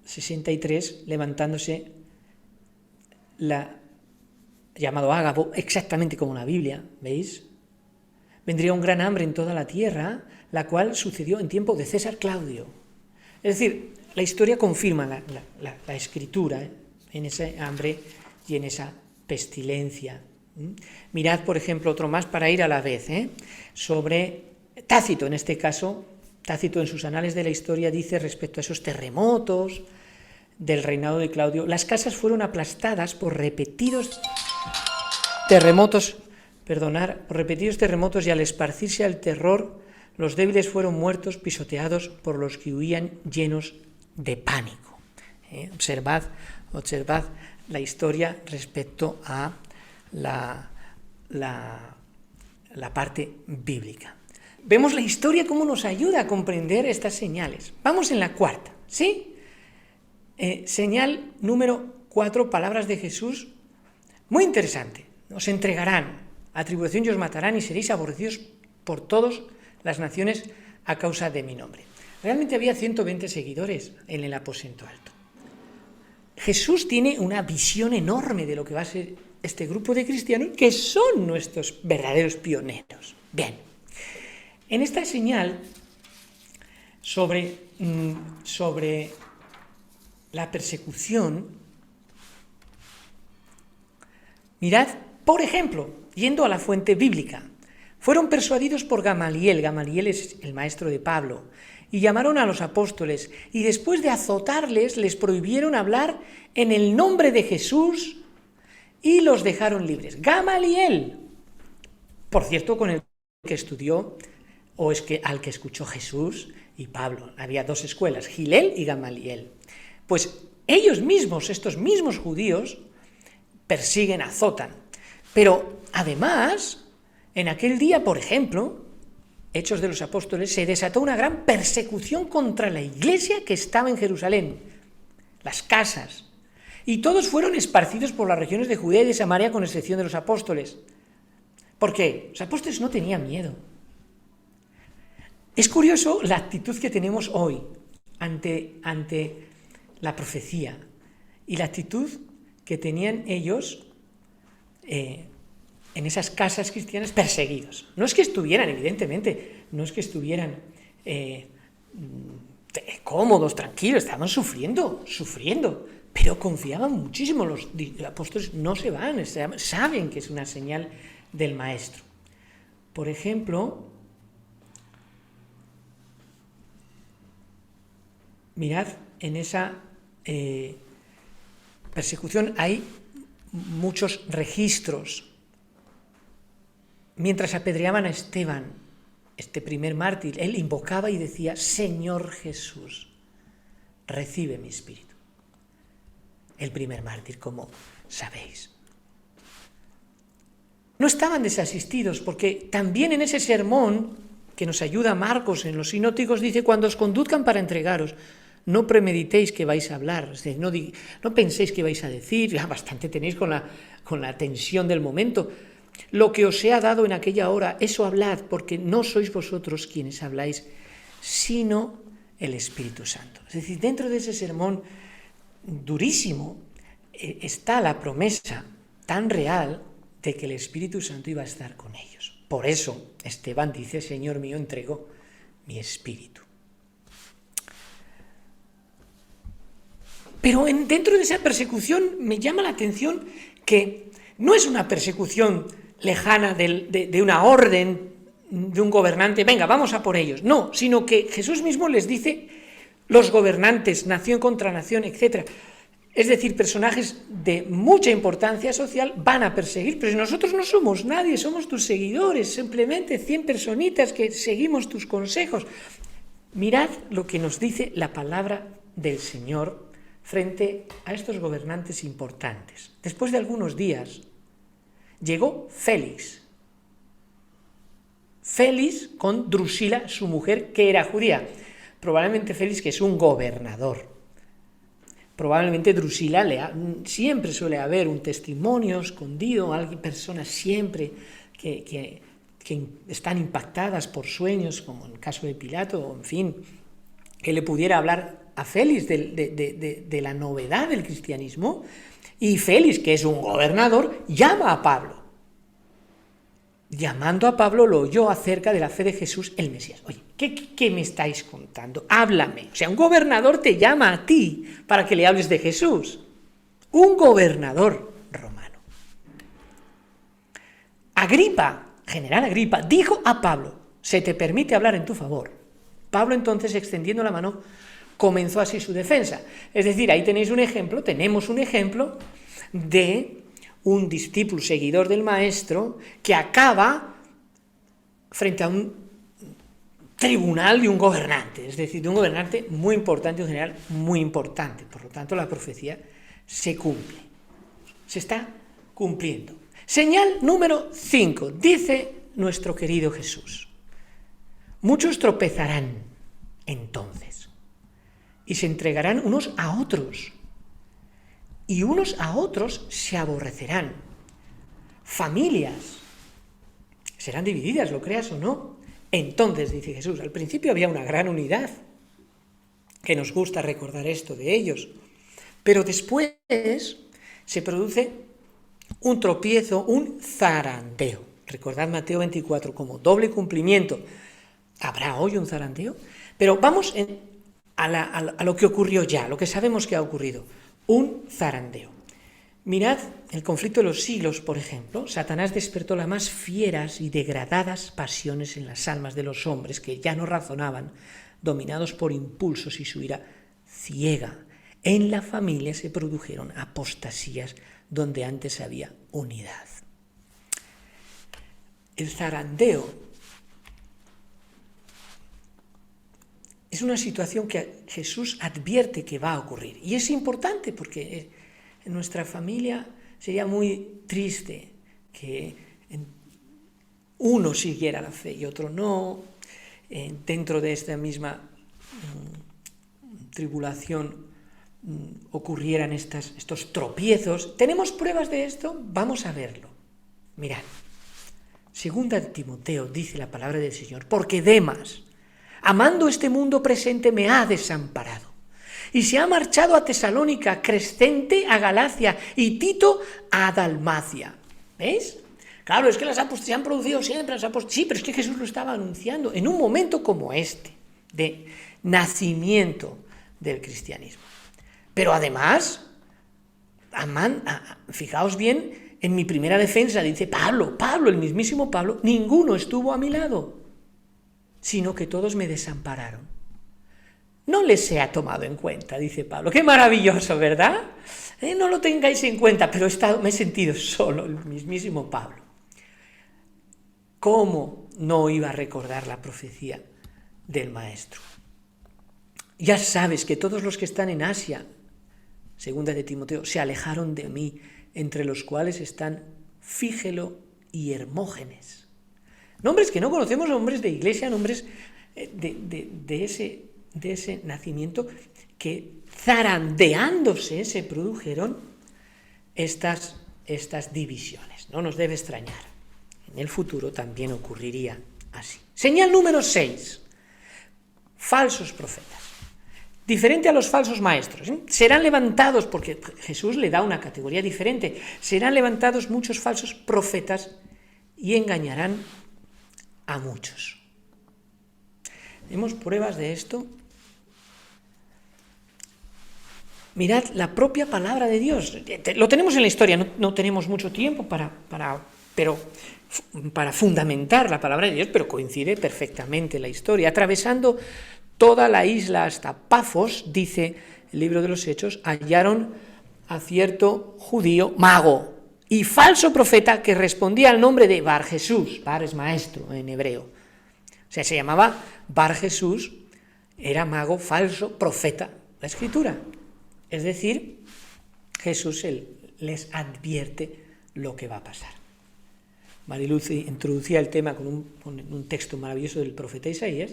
63, levantándose llamado Ágabo, exactamente como la Biblia, ¿veis? Vendría un gran hambre en toda la tierra, la cual sucedió en tiempo de César Claudio. Es decir, la historia confirma la escritura en ese hambre y en esa pestilencia. Mirad, por ejemplo, otro más para ir a la vez, sobre Tácito, en este caso. Tácito en sus anales de la historia dice respecto a esos terremotos del reinado de Claudio: las casas fueron aplastadas por repetidos terremotos, y al esparcirse el terror, los débiles fueron muertos, pisoteados por los que huían llenos de pánico. Observad la historia respecto a la parte bíblica. Vemos la historia cómo nos ayuda a comprender estas señales. Vamos en la cuarta, ¿sí? Señal número 4, palabras de Jesús, muy interesante. Os entregarán a tribulación y os matarán y seréis aborrecidos por todas las naciones a causa de mi nombre. Realmente había 120 seguidores en el aposento alto. Jesús tiene una visión enorme de lo que va a ser este grupo de cristianos, que son nuestros verdaderos pioneros. Bien, en esta señal sobre la persecución, mirad, por ejemplo, yendo a la fuente bíblica, fueron persuadidos por Gamaliel. Gamaliel es el maestro de Pablo, y llamaron a los apóstoles, y después de azotarles, les prohibieron hablar en el nombre de Jesús y los dejaron libres. Gamaliel, por cierto, con el que estudió, o es que al que escuchó Jesús y Pablo. Había dos escuelas, Gilel y Gamaliel. Pues ellos mismos, estos mismos judíos, persiguen, azotan. Pero además, en aquel día, por ejemplo, Hechos de los Apóstoles, se desató una gran persecución contra la iglesia que estaba en Jerusalén, las casas, y todos fueron esparcidos por las regiones de Judea y de Samaria, con excepción de los apóstoles. ¿Por qué? Los apóstoles no tenían miedo. Es curioso la actitud que tenemos hoy ante la profecía y la actitud que tenían ellos en esas casas cristianas perseguidos. No es que estuvieran, evidentemente, no es que estuvieran cómodos, tranquilos, estaban sufriendo, pero confiaban muchísimo. Los apóstoles no se van, saben que es una señal del Maestro. Por ejemplo, mirad, en esa persecución hay muchos registros. Mientras apedreaban a Esteban, este primer mártir, él invocaba y decía: Señor Jesús, recibe mi espíritu. El primer mártir, como sabéis. No estaban desasistidos, porque también en ese sermón que nos ayuda Marcos en los sinópticos dice: cuando os conduzcan para entregaros, no premeditéis que vais a hablar, es decir, no penséis que vais a decir, ya bastante tenéis con la tensión del momento. Lo que os he dado en aquella hora, eso hablad, porque no sois vosotros quienes habláis, sino el Espíritu Santo. Es decir, dentro de ese sermón durísimo está la promesa tan real de que el Espíritu Santo iba a estar con ellos. Por eso Esteban dice: Señor mío, entrego mi espíritu. Pero dentro de esa persecución me llama la atención que no es una persecución lejana de una orden, de un gobernante, venga, vamos a por ellos. No, sino que Jesús mismo les dice: los gobernantes, nación contra nación, etc. Es decir, personajes de mucha importancia social van a perseguir, pero nosotros no somos nadie, somos tus seguidores, simplemente 100 personitas que seguimos tus consejos. Mirad lo que nos dice la palabra del Señor frente a estos gobernantes importantes. Después de algunos días, llegó Félix con Drusila, su mujer, que era judía. Probablemente Félix, que es un gobernador. Probablemente Drusila, siempre suele haber un testimonio escondido, personas siempre que están impactadas por sueños, como en el caso de Pilato, o en fin, que le pudiera hablar a Félix de la novedad del cristianismo. Y Félix, que es un gobernador, llama a Pablo. Llamando a Pablo, lo oyó acerca de la fe de Jesús, el Mesías. Oye, ¿qué me estáis contando? Háblame. O sea, un gobernador te llama a ti para que le hables de Jesús. Un gobernador romano. General Agripa, dijo a Pablo: se te permite hablar en tu favor. Pablo entonces, extendiendo la mano, comenzó así su defensa. Es decir, ahí tenemos un ejemplo de un discípulo seguidor del maestro que acaba frente a un tribunal de un gobernante, es decir, de un gobernante muy importante, un general muy importante. Por lo tanto, la profecía se cumple, se está cumpliendo. Señal número 5, dice nuestro querido Jesús: muchos tropezarán entonces y se entregarán unos a otros, y unos a otros se aborrecerán. Familias serán divididas, lo creas o no. Entonces, dice Jesús, al principio había una gran unidad, que nos gusta recordar esto de ellos, pero después se produce un tropiezo, un zarandeo. Recordad Mateo 24 como doble cumplimiento. ¿Habrá hoy un zarandeo? Pero vamos a lo que ocurrió ya, lo que sabemos que ha ocurrido. Un zarandeo. Mirad el conflicto de los siglos, por ejemplo. Satanás despertó las más fieras y degradadas pasiones en las almas de los hombres que ya no razonaban, dominados por impulsos y su ira ciega. En la familia se produjeron apostasías donde antes había unidad. El zarandeo es una situación que Jesús advierte que va a ocurrir. Y es importante porque en nuestra familia sería muy triste que uno siguiera la fe y otro no. Dentro de esta misma tribulación ocurrieran estos tropiezos. ¿Tenemos pruebas de esto? Vamos a verlo. Mirad, segunda de Timoteo dice la palabra del Señor: porque Demas, amando este mundo presente, me ha desamparado y se ha marchado a Tesalónica, Crescente a Galacia y Tito a Dalmacia. ¿Veis? Claro, es que las apostasis se han producido siempre. Sí, pero es que Jesús lo estaba anunciando en un momento como este, de nacimiento del cristianismo. Pero además, fijaos bien En mi primera defensa dice Pablo, el mismísimo Pablo, ninguno estuvo a mi lado, sino que todos me desampararon. No les he tomado en cuenta, dice Pablo. Qué maravilloso, ¿verdad? No lo tengáis en cuenta, pero me he sentido solo, el mismísimo Pablo. ¿Cómo no iba a recordar la profecía del Maestro? Ya sabes que todos los que están en Asia, segunda de Timoteo, se alejaron de mí, entre los cuales están Fígelo y Hermógenes. Nombres que no conocemos, nombres de iglesia, nombres de ese nacimiento, que zarandeándose se produjeron estas divisiones. No nos debe extrañar. En el futuro también ocurriría así. Señal número 6. Falsos profetas. Diferente a los falsos maestros. Serán levantados, porque Jesús le da una categoría diferente, serán levantados muchos falsos profetas y engañarán a muchos. ¿Tenemos pruebas de esto? Mirad la propia palabra de Dios. Lo tenemos en la historia, no tenemos mucho tiempo para fundamentar la palabra de Dios, pero coincide perfectamente la historia. Atravesando toda la isla hasta Pafos, dice el libro de los Hechos, hallaron a cierto judío mago y falso profeta que respondía al nombre de Bar Jesús. Bar es maestro en hebreo. O sea, se llamaba Bar Jesús, era mago, falso profeta, la Escritura. Es decir, Jesús les advierte lo que va a pasar. Mariluz introducía el tema con un texto maravilloso del profeta Isaías,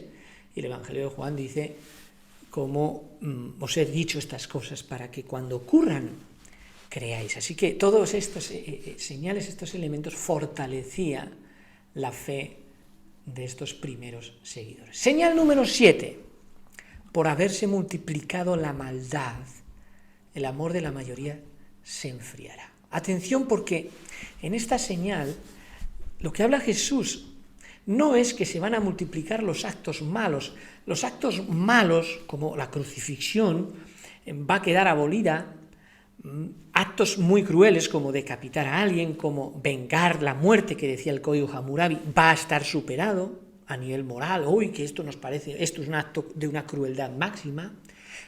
y el Evangelio de Juan dice, como os he dicho estas cosas para que cuando ocurran creáis. Así que todos estos señales, estos elementos fortalecían la fe de estos primeros seguidores. Señal número 7. Por haberse multiplicado la maldad, el amor de la mayoría se enfriará. Atención, porque en esta señal lo que habla Jesús no es que se van a multiplicar los actos malos. Los actos malos, como la crucifixión, va a quedar abolida. Actos muy crueles como decapitar a alguien, como vengar la muerte que decía el Código Hammurabi, va a estar superado a nivel moral. Uy, que esto es un acto de una crueldad máxima.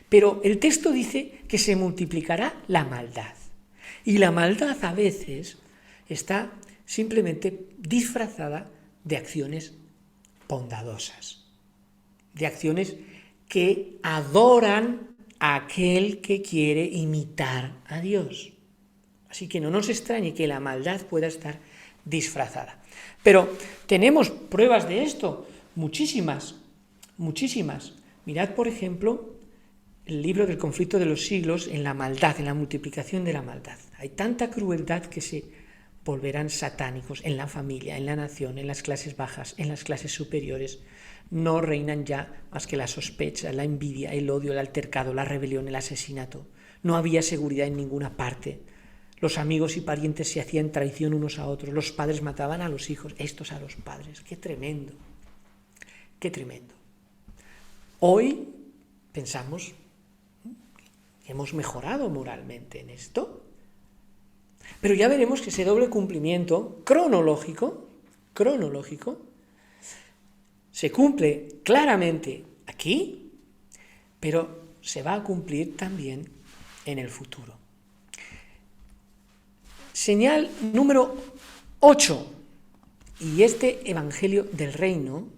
Pero el texto dice que se multiplicará la maldad. Y la maldad a veces está simplemente disfrazada de acciones bondadosas, de acciones que adoran a aquel que quiere imitar a Dios. Así que no nos extrañe que la maldad pueda estar disfrazada. Pero tenemos pruebas de esto, muchísimas. Mirad, por ejemplo, el libro del conflicto de los siglos en la maldad, en la multiplicación de la maldad. Hay tanta crueldad que se volverán satánicos en la familia, en la nación, en las clases bajas, en las clases superiores. No reinan ya más que la sospecha, la envidia, el odio, el altercado, la rebelión, el asesinato. No había seguridad en ninguna parte. Los amigos y parientes se hacían traición unos a otros. Los padres mataban a los hijos, estos a los padres. ¡Qué tremendo! ¡Qué tremendo! Hoy pensamos que hemos mejorado moralmente en esto. Pero ya veremos que ese doble cumplimiento cronológico se cumple claramente aquí, pero se va a cumplir también en el futuro. Señal número 8. Y este Evangelio del Reino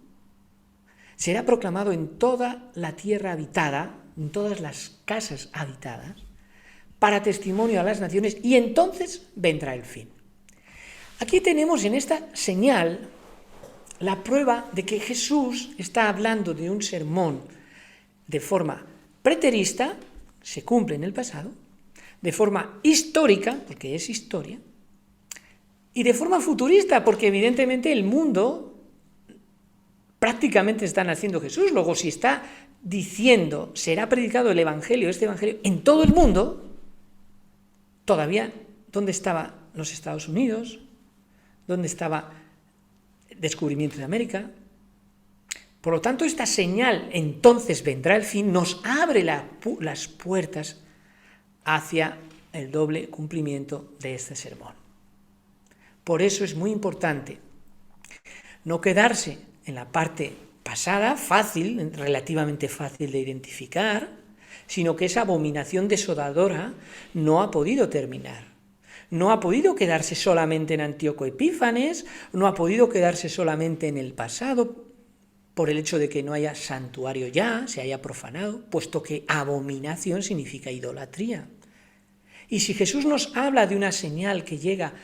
será proclamado en toda la tierra habitada, en todas las casas habitadas, para testimonio a las naciones, y entonces vendrá el fin. Aquí tenemos en esta señal la prueba de que Jesús está hablando de un sermón de forma preterista, se cumple en el pasado, de forma histórica, porque es historia, y de forma futurista, porque evidentemente el mundo prácticamente está naciendo Jesús. Luego, si está diciendo, será predicado el Evangelio, este Evangelio, en todo el mundo, todavía, ¿dónde estaban los Estados Unidos? ¿Dónde estaba el descubrimiento de América? Por lo tanto, esta señal, entonces vendrá el fin, nos abre las puertas hacia el doble cumplimiento de este sermón. Por eso es muy importante no quedarse en la parte pasada, fácil, relativamente fácil de identificar, sino que esa abominación desoladora no ha podido terminar. No ha podido quedarse solamente en Antíoco Epífanes, no ha podido quedarse solamente en el pasado, por el hecho de que no haya santuario ya, se haya profanado, puesto que abominación significa idolatría. Y si Jesús nos habla de una señal que llega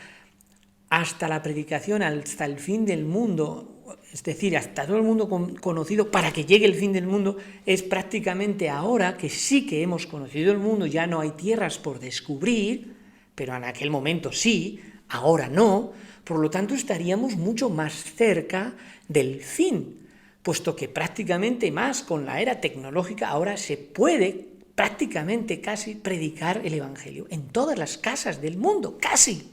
hasta la predicación, hasta el fin del mundo, es decir, hasta todo el mundo conocido, para que llegue el fin del mundo, es prácticamente ahora que sí que hemos conocido el mundo, ya no hay tierras por descubrir, pero en aquel momento sí, ahora no, por lo tanto estaríamos mucho más cerca del fin, puesto que prácticamente más con la era tecnológica ahora se puede prácticamente casi predicar el Evangelio en todas las casas del mundo, casi.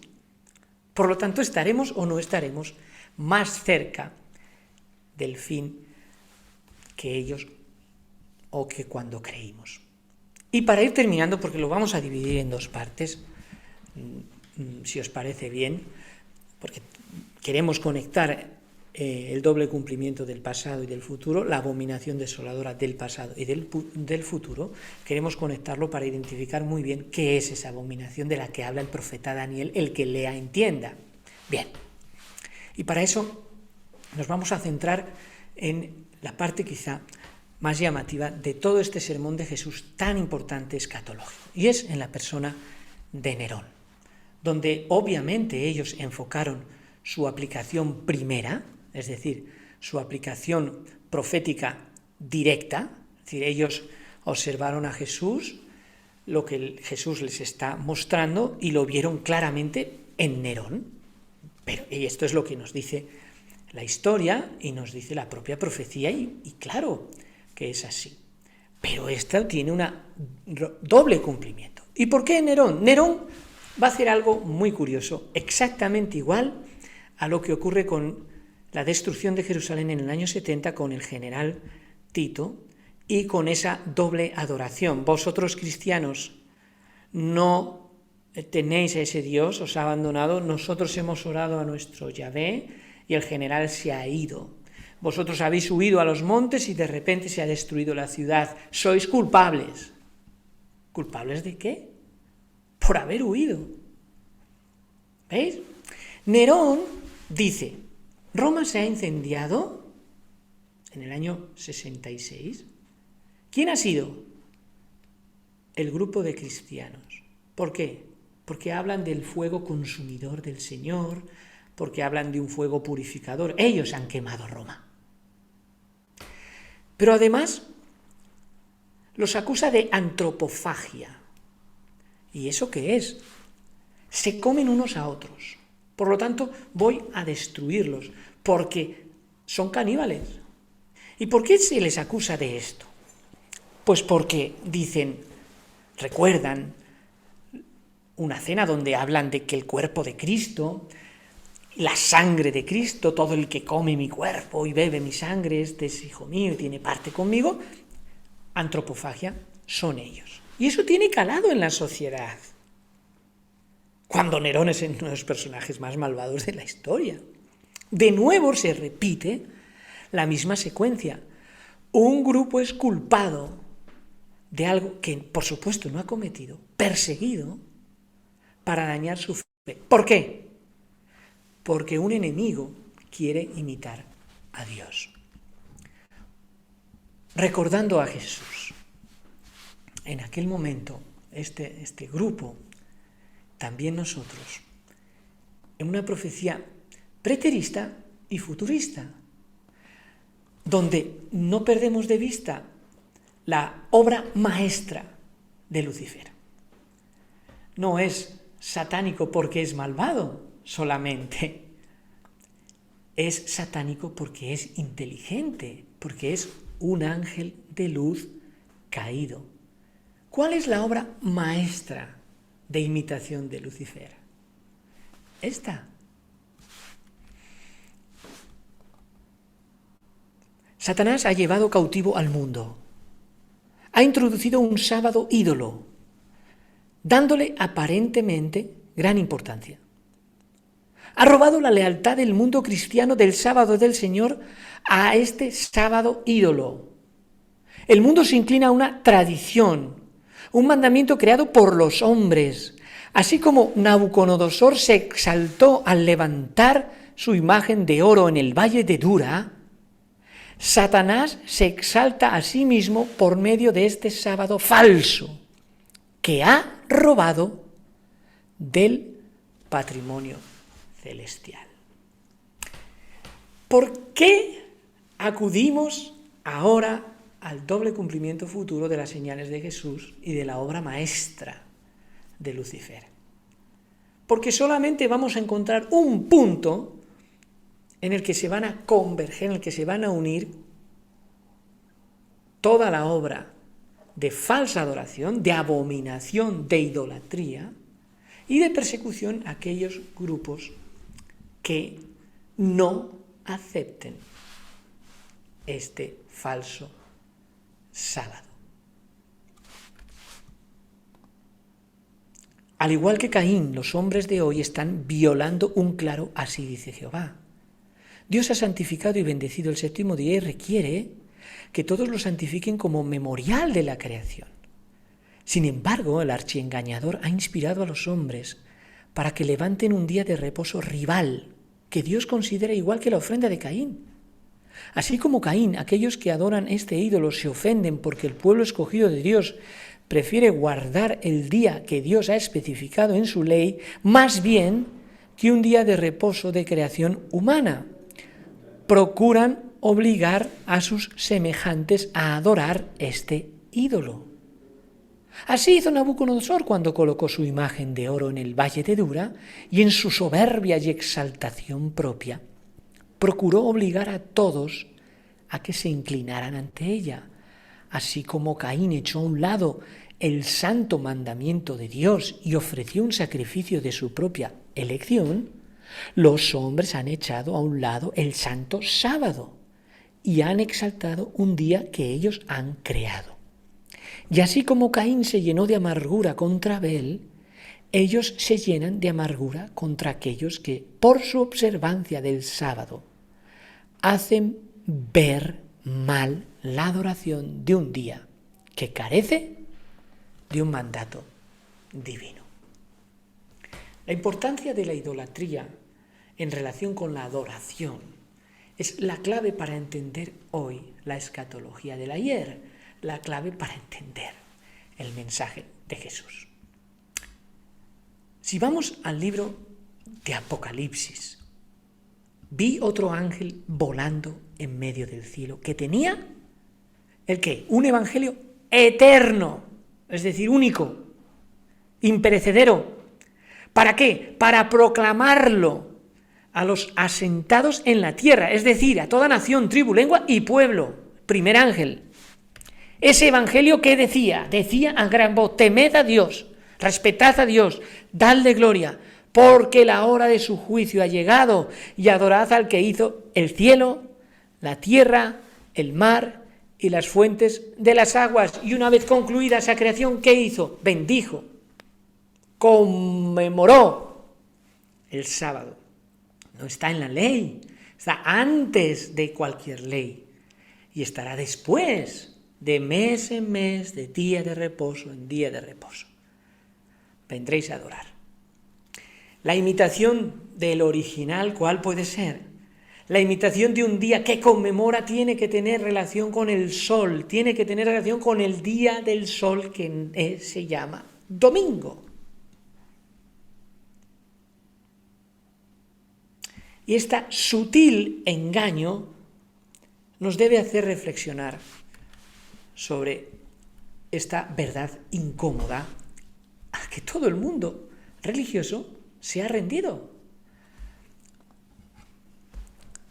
Por lo tanto, estaremos o no estaremos más cerca del fin que ellos o que cuando creímos. Y para ir terminando, porque lo vamos a dividir en dos partes, si os parece bien, porque queremos conectar el doble cumplimiento del pasado y del futuro, la abominación desoladora del pasado y del futuro, queremos conectarlo para identificar muy bien qué es esa abominación de la que habla el profeta Daniel, el que lea entienda. Bien, y para eso nos vamos a centrar en la parte quizá más llamativa de todo este sermón de Jesús tan importante escatológico, y es en la persona de Nerón, donde obviamente ellos enfocaron su aplicación primera, es decir, su aplicación profética directa, es decir, ellos observaron a Jesús, lo que Jesús les está mostrando, y lo vieron claramente en Nerón. Y esto es lo que nos dice la historia y nos dice la propia profecía, y claro que es así. Pero esto tiene un doble cumplimiento. ¿Y por qué Nerón? Nerón va a hacer algo muy curioso, exactamente igual a lo que ocurre con la destrucción de Jerusalén en el año 70 con el general Tito y con esa doble adoración. Vosotros, cristianos, no tenéis a ese Dios, os ha abandonado, nosotros hemos orado a nuestro Yahvé y el general se ha ido. Vosotros habéis huido a los montes y de repente se ha destruido la ciudad. Sois culpables. ¿Culpables de qué? Por haber huido. ¿Veis? Nerón dice, Roma se ha incendiado en el año 66. ¿Quién ha sido? El grupo de cristianos. ¿Por qué? Porque hablan del fuego consumidor del Señor, porque hablan de un fuego purificador. Ellos han quemado Roma. Pero además los acusa de antropofagia. ¿Y eso qué es? Se comen unos a otros. Por lo tanto, voy a destruirlos, porque son caníbales. ¿Y por qué se les acusa de esto? Pues porque dicen, recuerdan una cena donde hablan de que el cuerpo de Cristo, la sangre de Cristo, todo el que come mi cuerpo y bebe mi sangre, este es hijo mío y tiene parte conmigo. Antropofagia son ellos. Y eso tiene calado en la sociedad. Cuando Nerón es uno de los personajes más malvados de la historia. De nuevo se repite la misma secuencia. Un grupo es culpado de algo que, por supuesto, no ha cometido, perseguido, para dañar su fe. ¿Por qué? Porque un enemigo quiere imitar a Dios. Recordando a Jesús, en aquel momento, este grupo, también nosotros, en una profecía preterista y futurista, donde no perdemos de vista la obra maestra de Lucifer. No es satánico porque es malvado solamente, es satánico porque es inteligente, porque es un ángel de luz caído. ¿Cuál es la obra maestra de imitación de Lucifer? Esta. Satanás ha llevado cautivo al mundo. Ha introducido un sábado ídolo, dándole aparentemente gran importancia. Ha robado la lealtad del mundo cristiano del sábado del Señor a este sábado ídolo. El mundo se inclina a una tradición, un mandamiento creado por los hombres, así como Nabucodonosor se exaltó al levantar su imagen de oro en el valle de Dura. Satanás se exalta a sí mismo por medio de este sábado falso que ha robado del patrimonio celestial. ¿Por qué acudimos ahora al doble cumplimiento futuro de las señales de Jesús y de la obra maestra de Lucifer? Porque solamente vamos a encontrar un punto en el que se van a converger, en el que se van a unir toda la obra de falsa adoración, de abominación, de idolatría y de persecución a aquellos grupos que no acepten este falso sábado. Al igual que Caín, los hombres de hoy están violando un claro así dice Jehová. Dios ha santificado y bendecido el séptimo día y requiere que todos lo santifiquen como memorial de la creación. Sin embargo, el archiengañador ha inspirado a los hombres para que levanten un día de reposo rival, que Dios considera igual que la ofrenda de Caín. Así como Caín, aquellos que adoran este ídolo se ofenden porque el pueblo escogido de Dios prefiere guardar el día que Dios ha especificado en su ley, más bien que un día de reposo de creación humana. Procuran obligar a sus semejantes a adorar este ídolo. Así hizo Nabucodonosor cuando colocó su imagen de oro en el valle de Dura y en su soberbia y exaltación propia, procuró obligar a todos a que se inclinaran ante ella. Así como Caín echó a un lado el santo mandamiento de Dios y ofreció un sacrificio de su propia elección, los hombres han echado a un lado el santo sábado y han exaltado un día que ellos han creado. Y así como Caín se llenó de amargura contra Abel, ellos se llenan de amargura contra aquellos que, por su observancia del sábado, hacen ver mal la adoración de un día que carece de un mandato divino. La importancia de la idolatría en relación con la adoración es la clave para entender hoy la escatología del ayer, la clave para entender el mensaje de Jesús. Si vamos al libro de Apocalipsis, vi otro ángel volando en medio del cielo que tenía ¿el qué? Un evangelio eterno, es decir, único, imperecedero. ¿Para qué? Para proclamarlo a los asentados en la tierra, es decir, a toda nación, tribu, lengua y pueblo. Primer ángel. Ese evangelio, ¿qué decía? Decía a gran voz: temed a Dios, respetad a Dios, dadle gloria, porque la hora de su juicio ha llegado, y adorad al que hizo el cielo, la tierra, el mar y las fuentes de las aguas. Y una vez concluida esa creación, ¿qué hizo? Bendijo, conmemoró el sábado. No está en la ley, está antes de cualquier ley y estará después, de mes en mes, de día de reposo en día de reposo. Vendréis a adorar. La imitación del original, ¿cuál puede ser? La imitación de un día que conmemora tiene que tener relación con el sol, tiene que tener relación con el día del sol que se llama domingo. Y este sutil engaño nos debe hacer reflexionar sobre esta verdad incómoda a que todo el mundo religioso se ha rendido.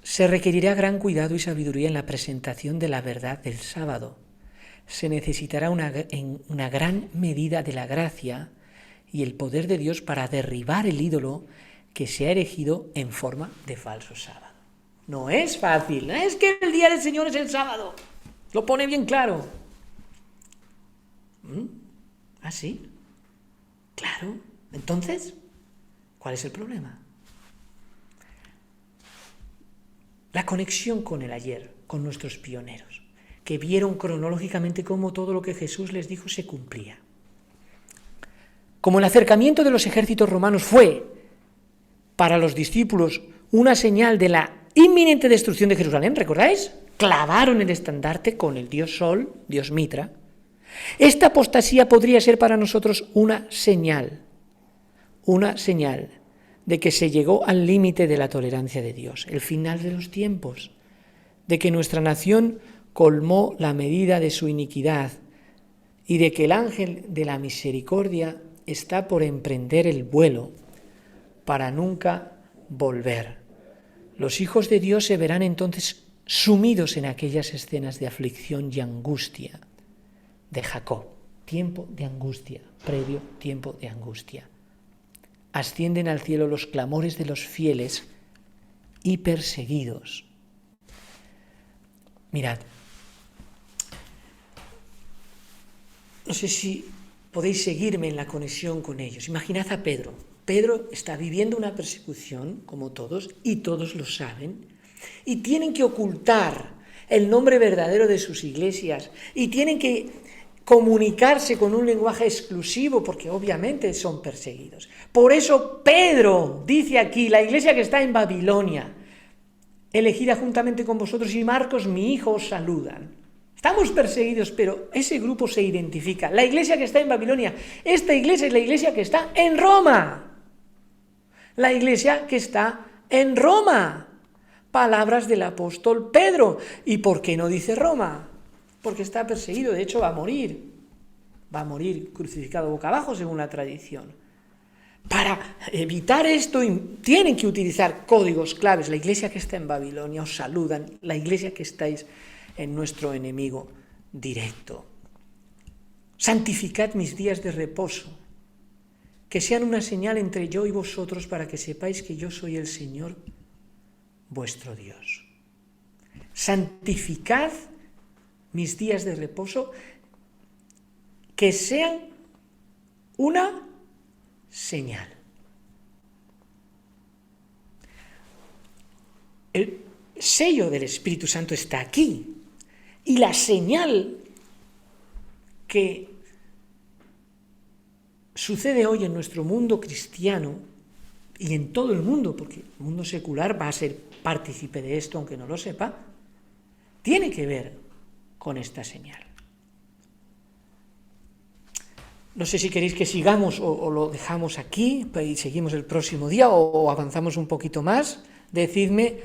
Se requerirá gran cuidado y sabiduría en la presentación de la verdad del sábado. Se necesitará una gran medida de la gracia y el poder de Dios para derribar el ídolo que se ha erigido en forma de falso sábado. No es fácil, es que el día del Señor es el sábado. Lo pone bien claro. ¿Ah, sí? Claro. Entonces, ¿cuál es el problema? la conexión con el ayer, con nuestros pioneros, que vieron cronológicamente cómo todo lo que Jesús les dijo se cumplía. Como el acercamiento de los ejércitos romanos fue para los discípulos una señal de la inminente destrucción de Jerusalén, ¿recordáis? Clavaron el estandarte con el dios Sol, dios Mitra. Esta apostasía podría ser para nosotros una señal de que se llegó al límite de la tolerancia de Dios, el final de los tiempos, de que nuestra nación colmó la medida de su iniquidad y de que el ángel de la misericordia está por emprender el vuelo para nunca volver. Los hijos de Dios se verán entonces sumidos en aquellas escenas de aflicción y angustia de Jacob. Tiempo de angustia, previo tiempo de angustia. Ascienden al cielo los clamores de los fieles y perseguidos. Mirad, no sé si podéis seguirme en la conexión con ellos. Imaginad a Pedro. Pedro está viviendo una persecución, como todos, y todos lo saben, y tienen que ocultar el nombre verdadero de sus iglesias, y tienen que comunicarse con un lenguaje exclusivo, porque obviamente son perseguidos. Por eso Pedro dice aquí, la iglesia que está en Babilonia, elegida juntamente con vosotros, y Marcos, mi hijo, os saludan. Estamos perseguidos, pero ese grupo se identifica. La iglesia que está en Babilonia, esta iglesia es la iglesia que está en Roma. La iglesia que está en Roma. Palabras del apóstol Pedro. ¿Y por qué no dice Roma? Porque está perseguido, de hecho va a morir crucificado boca abajo según la tradición. Para evitar esto tienen que utilizar códigos claves. La iglesia que está en Babilonia os saludan, la iglesia que estáis en nuestro enemigo directo. Santificad mis días de reposo, que sean una señal entre yo y vosotros para que sepáis que yo soy el Señor vuestro Dios. Santificad mis días de reposo, que sean una señal. El sello del Espíritu Santo está aquí, y la señal que sucede hoy en nuestro mundo cristiano y en todo el mundo, porque el mundo secular va a ser partícipe de esto, aunque no lo sepa, tiene que ver con esta señal. No sé si queréis que sigamos o lo dejamos aquí y seguimos el próximo día o avanzamos un poquito más. Decidme,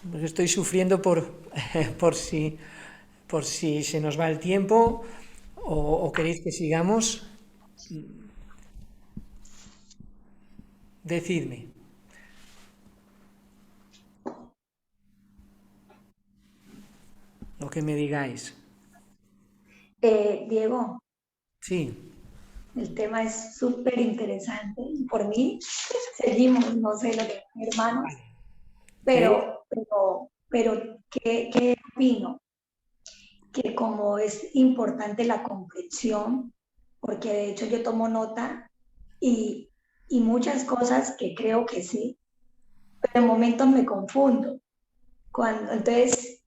porque estoy sufriendo por si se nos va el tiempo o queréis que sigamos. Decidme. Lo que me digáis. Diego, Sí. el tema es súper interesante y por mí seguimos, no sé lo de mis hermanos, pero ¿qué opino? Que como es importante la comprensión, porque de hecho yo tomo nota y muchas cosas que creo que sí, pero en momentos me confundo. Entonces,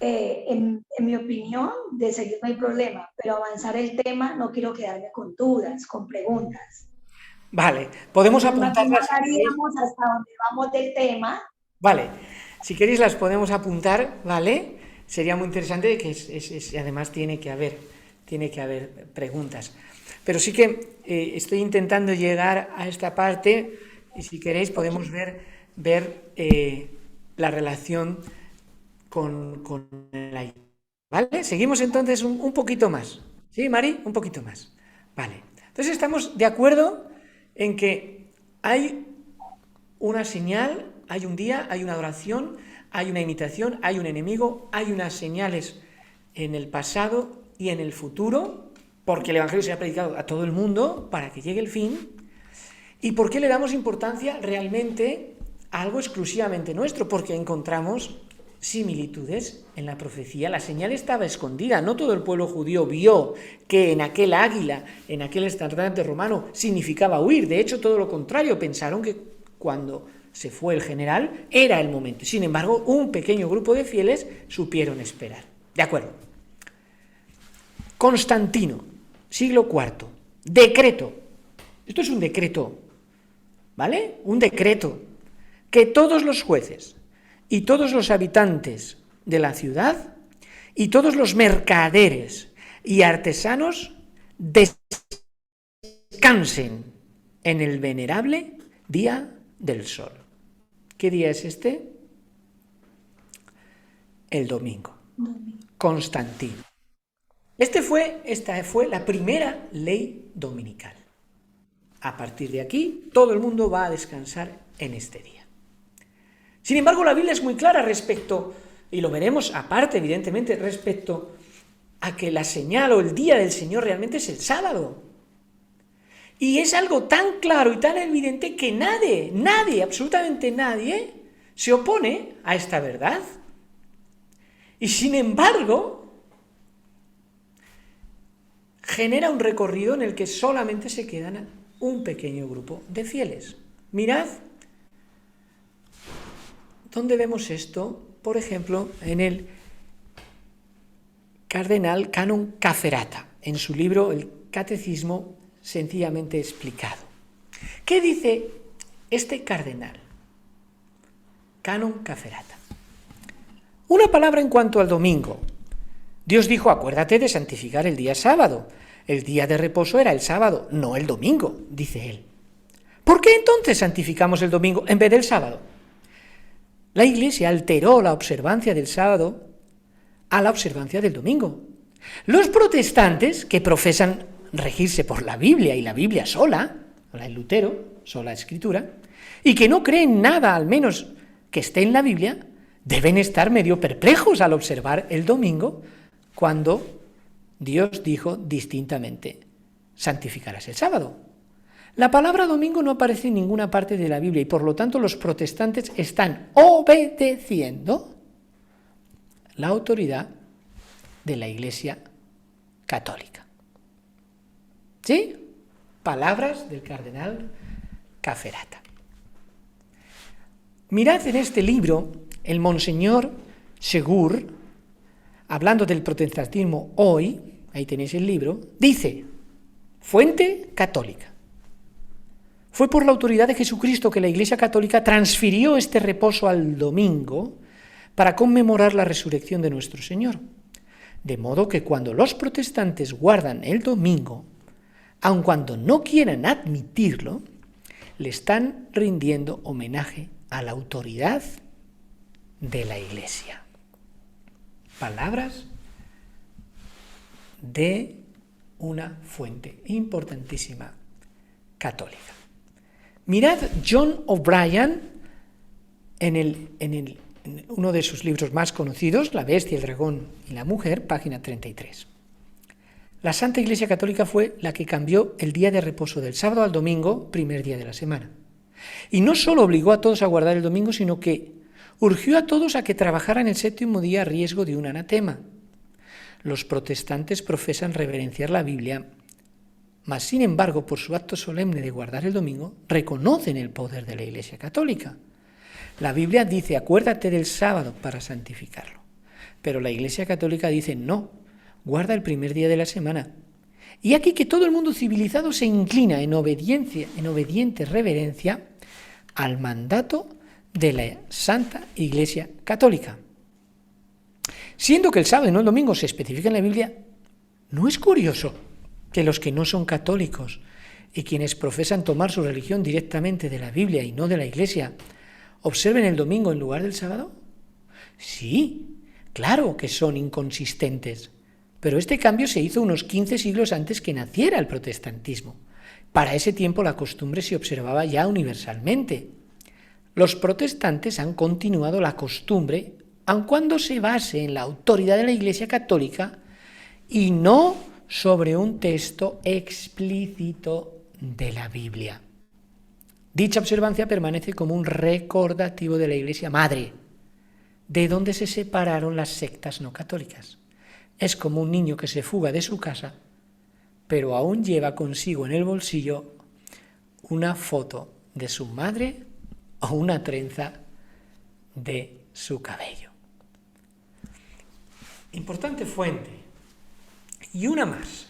en mi opinión, de seguir no hay problema, pero avanzar el tema no quiero quedarme con dudas, con preguntas. Vale, podemos apuntarlas. Haríamos hasta donde vamos del tema. Vale, si queréis las podemos apuntar, ¿vale? Sería muy interesante que además tiene que haber preguntas. Pero sí que estoy intentando llegar a esta parte y si queréis podemos ver la relación con el aire. ¿Vale? Seguimos entonces un poquito más. ¿Sí, Mari? Un poquito más. Vale. Entonces estamos de acuerdo en que hay una señal, hay un día, hay una adoración, hay una imitación, hay un enemigo, hay unas señales en el pasado y en el futuro, porque el Evangelio se ha predicado a todo el mundo para que llegue el fin. ¿Y por qué le damos importancia realmente a algo exclusivamente nuestro? Porque encontramos similitudes en la profecía. La señal estaba escondida. No todo el pueblo judío vio que en aquel águila, en aquel estandarte romano, significaba huir. De hecho, todo lo contrario. Pensaron que cuando se fue el general, era el momento. Sin embargo, un pequeño grupo de fieles supieron esperar. De acuerdo. Constantino, siglo IV, decreto. Esto es un decreto, ¿vale? Un decreto que todos los jueces y todos los habitantes de la ciudad y todos los mercaderes y artesanos descansen en el venerable día del sol. ¿Qué día es este? El domingo. Constantino. Esta fue la primera ley dominical. A partir de aquí, todo el mundo va a descansar en este día. Sin embargo, la Biblia es muy clara respecto, y lo veremos aparte, evidentemente, respecto a que la señal o el día del Señor realmente es el sábado. Y es algo tan claro y tan evidente que nadie, absolutamente nadie, se opone a esta verdad. Y sin embargo, genera un recorrido en el que solamente se quedan un pequeño grupo de fieles. Mirad, ¿dónde vemos esto? Por ejemplo, en el cardenal Canon Caferata, en su libro El Catecismo sencillamente explicado. ¿Qué dice este cardenal? Canon Caferata. Una palabra en cuanto al domingo. Dios dijo, acuérdate de santificar el día sábado. El día de reposo era el sábado, no el domingo, dice él. ¿Por qué entonces santificamos el domingo en vez del sábado? La Iglesia alteró la observancia del sábado a la observancia del domingo. Los protestantes, que profesan regirse por la Biblia y la Biblia sola, la de Lutero, sola escritura, y que no creen nada, al menos que esté en la Biblia, deben estar medio perplejos al observar el domingo cuando Dios dijo distintamente, santificarás el sábado. La palabra domingo no aparece en ninguna parte de la Biblia y por lo tanto los protestantes están obedeciendo la autoridad de la Iglesia católica. ¿Sí? Palabras del cardenal Caferata. Mirad en este libro, el Monseñor Segur, hablando del protestantismo hoy, ahí tenéis el libro, dice, fuente católica. Fue por la autoridad de Jesucristo que la Iglesia Católica transfirió este reposo al domingo para conmemorar la resurrección de nuestro Señor. De modo que cuando los protestantes guardan el domingo, aun cuando no quieran admitirlo, le están rindiendo homenaje a la autoridad de la Iglesia. Palabras de una fuente importantísima católica. Mirad John O'Brien en uno de sus libros más conocidos, La bestia, el dragón y la mujer, página 33. La Santa Iglesia Católica fue la que cambió el día de reposo del sábado al domingo, primer día de la semana. Y no solo obligó a todos a guardar el domingo, sino que urgió a todos a que trabajaran el séptimo día a riesgo de un anatema. Los protestantes profesan reverenciar la Biblia, mas sin embargo, por su acto solemne de guardar el domingo, reconocen el poder de la Iglesia Católica. La Biblia dice, acuérdate del sábado para santificarlo. Pero la Iglesia Católica dice, no, guarda el primer día de la semana. Y aquí que todo el mundo civilizado se inclina en obediente reverencia al mandato de la Santa Iglesia Católica. Siendo que el sábado y no el domingo se especifica en la Biblia, ¿no es curioso que los que no son católicos y quienes profesan tomar su religión directamente de la Biblia y no de la Iglesia, observen el domingo en lugar del sábado? Sí, claro que son inconsistentes, pero este cambio se hizo unos 15 siglos antes que naciera el protestantismo. Para ese tiempo la costumbre se observaba ya universalmente. Los protestantes han continuado la costumbre, aun cuando se base en la autoridad de la Iglesia Católica y no sobre un texto explícito de la Biblia. Dicha observancia permanece como un recordativo de la Iglesia Madre, de donde se separaron las sectas no católicas. Es como un niño que se fuga de su casa, pero aún lleva consigo en el bolsillo una foto de su madre o una trenza de su cabello. Importante fuente. Y una más.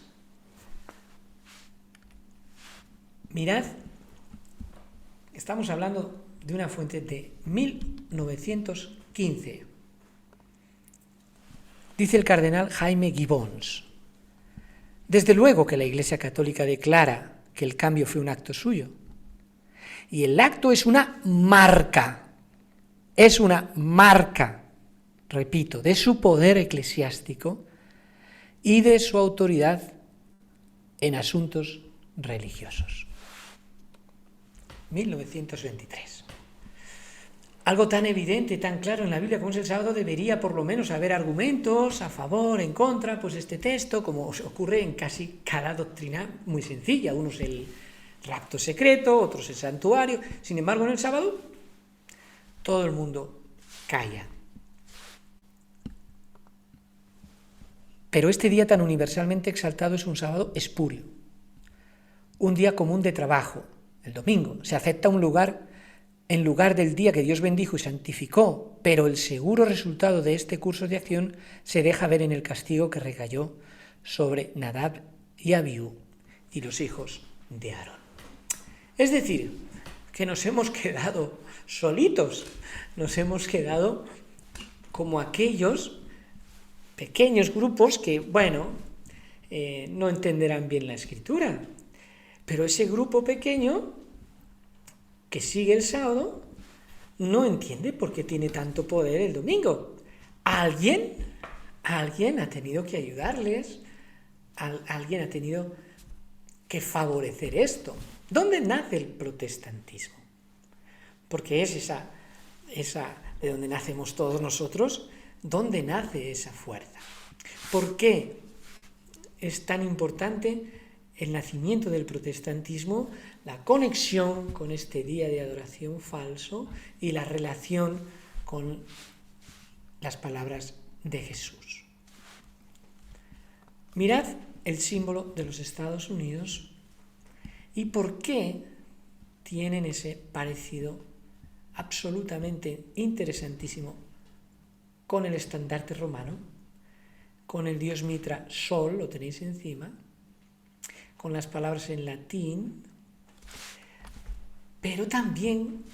Mirad, estamos hablando de una fuente de 1915. Dice el cardenal Jaime Gibbons: desde luego que la Iglesia Católica declara que el cambio fue un acto suyo. Y el acto es una marca, repito, de su poder eclesiástico y de su autoridad en asuntos religiosos. 1923. Algo tan evidente, tan claro en la Biblia como es el sábado, debería por lo menos haber argumentos a favor, en contra, pues este texto, como ocurre en casi cada doctrina muy sencilla. Uno es el rapto secreto, otro es el santuario. Sin embargo, en el sábado, todo el mundo calla. Pero este día tan universalmente exaltado es un sábado espurio, un día común de trabajo, el domingo. Se acepta un lugar en lugar del día que Dios bendijo y santificó, pero el seguro resultado de este curso de acción se deja ver en el castigo que recayó sobre Nadab y Abiú y los hijos de Aarón. Es decir, que nos hemos quedado solitos, nos hemos quedado como aquellos pequeños grupos que, no entenderán bien la Escritura, pero ese grupo pequeño que sigue el sábado no entiende por qué tiene tanto poder el domingo. Alguien ha tenido que ayudarles, alguien ha tenido que favorecer esto. ¿Dónde nace el protestantismo? Porque es esa de donde nacemos todos nosotros. ¿Dónde nace esa fuerza? ¿Por qué es tan importante el nacimiento del protestantismo, la conexión con este día de adoración falso y la relación con las palabras de Jesús? Mirad el símbolo de los Estados Unidos y por qué tienen ese parecido absolutamente interesantísimo con el estandarte romano, con el dios Mitra Sol, lo tenéis encima, con las palabras en latín, pero también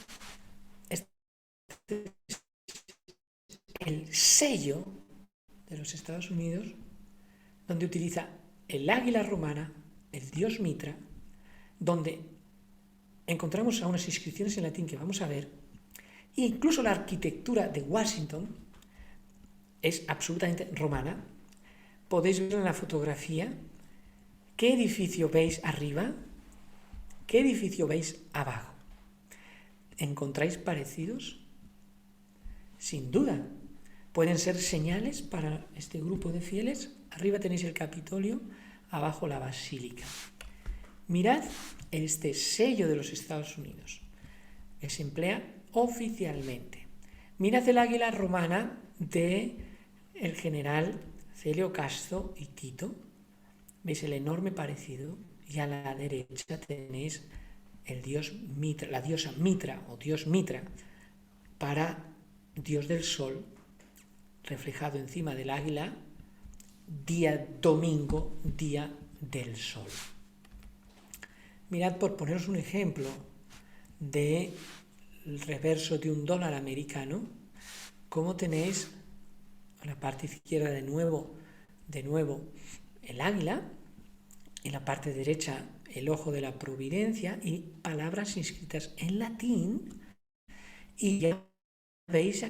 el sello de los Estados Unidos, donde utiliza el águila romana, el dios Mitra, donde encontramos unas inscripciones en latín que vamos a ver, e incluso la arquitectura de Washington es absolutamente romana. Podéis ver en la fotografía qué edificio veis arriba, qué edificio veis abajo. ¿Encontráis parecidos? Sin duda. Pueden ser señales para este grupo de fieles. Arriba tenéis el Capitolio, abajo la Basílica. Mirad este sello de los Estados Unidos, que se emplea oficialmente. Mirad el águila romana de el general Celio Casto y Tito. ¿Veis el enorme parecido? Y a la derecha tenéis el dios Mitra, la diosa Mitra o dios Mitra, para dios del sol, reflejado encima del águila, día domingo, día del sol. Mirad, por poneros un ejemplo del reverso de un dólar americano, cómo tenéis en la parte izquierda de nuevo el águila, en la parte derecha el ojo de la providencia y palabras inscritas en latín, y ya veis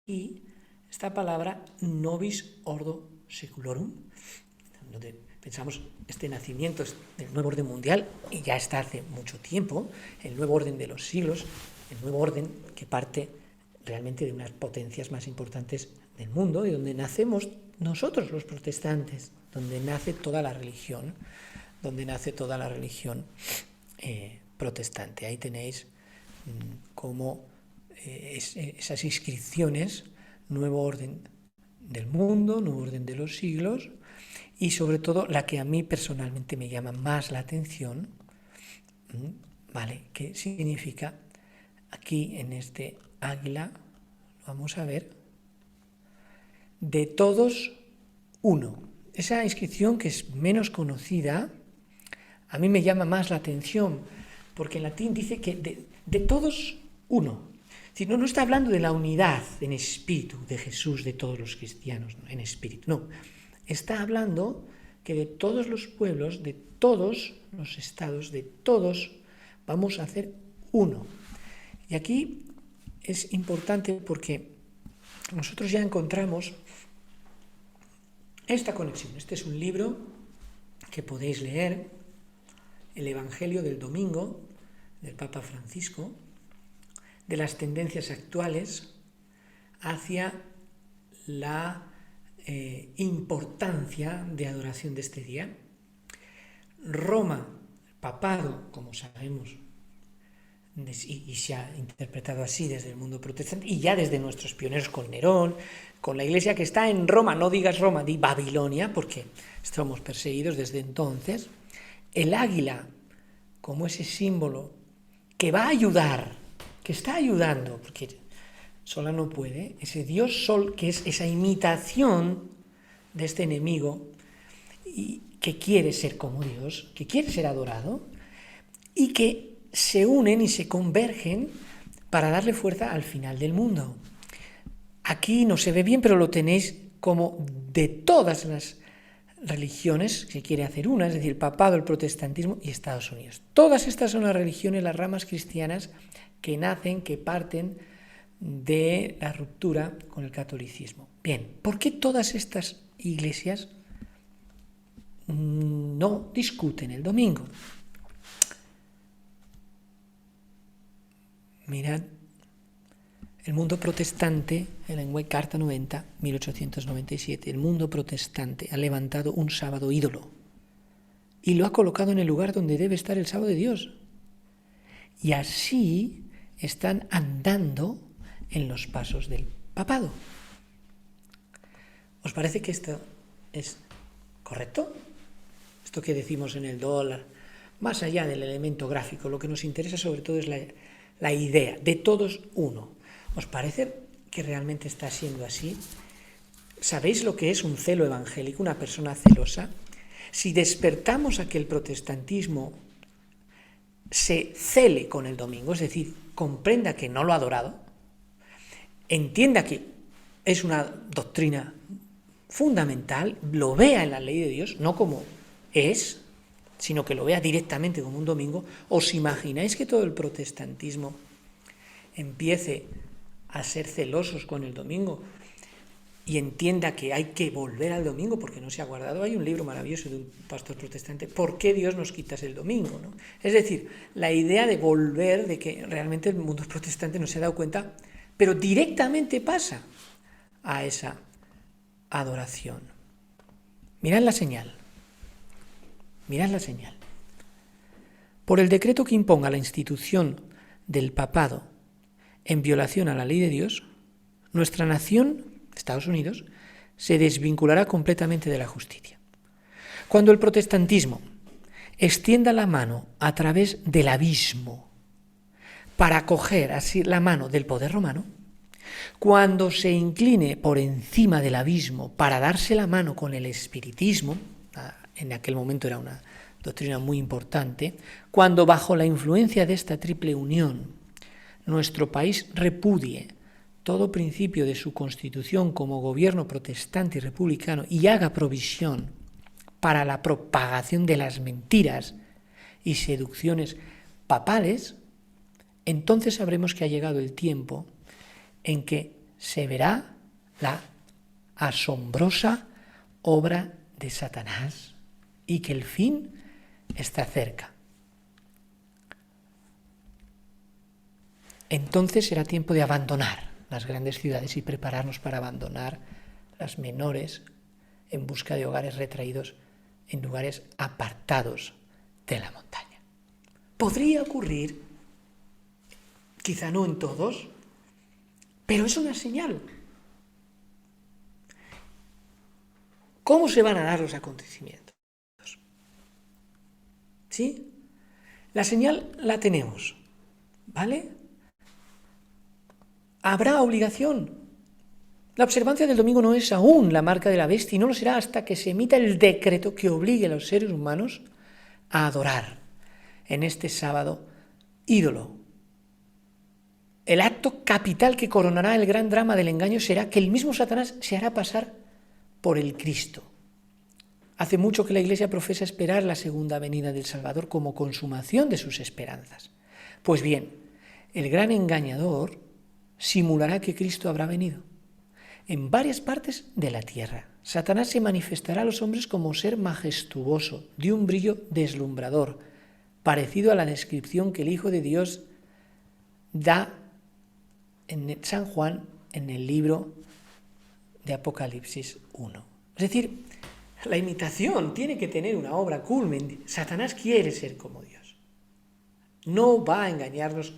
aquí esta palabra nobis ordo seculorum, donde pensamos este nacimiento del nuevo orden mundial, y ya está hace mucho tiempo, el nuevo orden de los siglos, el nuevo orden que parte realmente de unas potencias más importantes del mundo, y donde nacemos nosotros los protestantes, donde nace toda la religión, protestante. Ahí tenéis cómo esas inscripciones, nuevo orden del mundo, nuevo orden de los siglos, y sobre todo la que a mí personalmente me llama más la atención, ¿vale? Que significa aquí en este águila, vamos a ver, de todos uno. Esa inscripción, que es menos conocida, a mí me llama más la atención, porque en latín dice que de todos uno. Es decir, no está hablando de la unidad en espíritu de Jesús, de todos los cristianos, ¿no? En espíritu, no. Está hablando que de todos los pueblos, de todos los estados, de todos, vamos a hacer uno. Y aquí es importante porque nosotros ya encontramos esta conexión. Este es un libro que podéis leer, el Evangelio del Domingo, del Papa Francisco, de las tendencias actuales hacia la importancia de adoración de este día. Roma, el papado, como sabemos, y se ha interpretado así desde el mundo protestante, y ya desde nuestros pioneros con Nerón, con la iglesia que está en Roma, no digas Roma, di Babilonia, porque estamos perseguidos desde entonces. El águila, como ese símbolo que va a ayudar, que está ayudando, porque sola no puede, ese Dios Sol, que es esa imitación de este enemigo, y que quiere ser como Dios, que quiere ser adorado, y que se unen y se convergen para darle fuerza al final del mundo. Aquí no se ve bien, pero lo tenéis como de todas las religiones, se quiere hacer una, es decir, el papado, el protestantismo y Estados Unidos. Todas estas son las religiones, las ramas cristianas que nacen, que parten de la ruptura con el catolicismo. Bien, ¿por qué todas estas iglesias no discuten el domingo? Mirad, el mundo protestante, en Carta 90, 1897, el mundo protestante ha levantado un sábado ídolo y lo ha colocado en el lugar donde debe estar el sábado de Dios. Y así están andando en los pasos del papado. ¿Os parece que esto es correcto? Esto que decimos en el dólar, más allá del elemento gráfico, lo que nos interesa sobre todo es la idea de todos uno. ¿Os parece que realmente está siendo así? ¿Sabéis lo que es un celo evangélico, una persona celosa? Si despertamos a que el protestantismo se cele con el domingo, es decir, comprenda que no lo ha adorado, entienda que es una doctrina fundamental, lo vea en la ley de Dios, no como es, sino que lo vea directamente como un domingo, ¿os imagináis que todo el protestantismo empiece a ser celosos con el domingo y entienda que hay que volver al domingo porque no se ha guardado? Hay un libro maravilloso de un pastor protestante, ¿por qué Dios nos quitas el domingo?, ¿no? Es decir, la idea de volver, de que realmente el mundo protestante no se ha dado cuenta, pero directamente pasa a esa adoración. Mirad la señal. Mirad la señal. Por el decreto que imponga la institución del papado en violación a la ley de Dios, nuestra nación, Estados Unidos, se desvinculará completamente de la justicia. Cuando el protestantismo extienda la mano a través del abismo para coger así la mano del poder romano, cuando se incline por encima del abismo para darse la mano con el espiritismo, en aquel momento era una doctrina muy importante, cuando bajo la influencia de esta triple unión nuestro país repudie todo principio de su constitución como gobierno protestante y republicano y haga provisión para la propagación de las mentiras y seducciones papales, entonces sabremos que ha llegado el tiempo en que se verá la asombrosa obra de Satanás y que el fin está cerca. Entonces será tiempo de abandonar las grandes ciudades y prepararnos para abandonar las menores en busca de hogares retraídos en lugares apartados de la montaña. Podría ocurrir, quizá no en todos, pero es una señal. ¿Cómo se van a dar los acontecimientos? ¿Sí? La señal la tenemos, ¿vale? habrá obligación. La observancia del domingo no es aún la marca de la bestia y no lo será hasta que se emita el decreto que obligue a los seres humanos a adorar en este sábado ídolo. El acto capital que coronará el gran drama del engaño será que el mismo Satanás se hará pasar por el Cristo. Hace mucho que la Iglesia profesa esperar la segunda venida del Salvador como consumación de sus esperanzas. Pues bien, el gran engañador simulará que Cristo habrá venido. En varias partes de la tierra, Satanás se manifestará a los hombres como ser majestuoso, de un brillo deslumbrador, parecido a la descripción que el Hijo de Dios da en San Juan en el libro de Apocalipsis 1. Es decir, la imitación tiene que tener una obra culmen. Satanás quiere ser como Dios. No va a engañarnos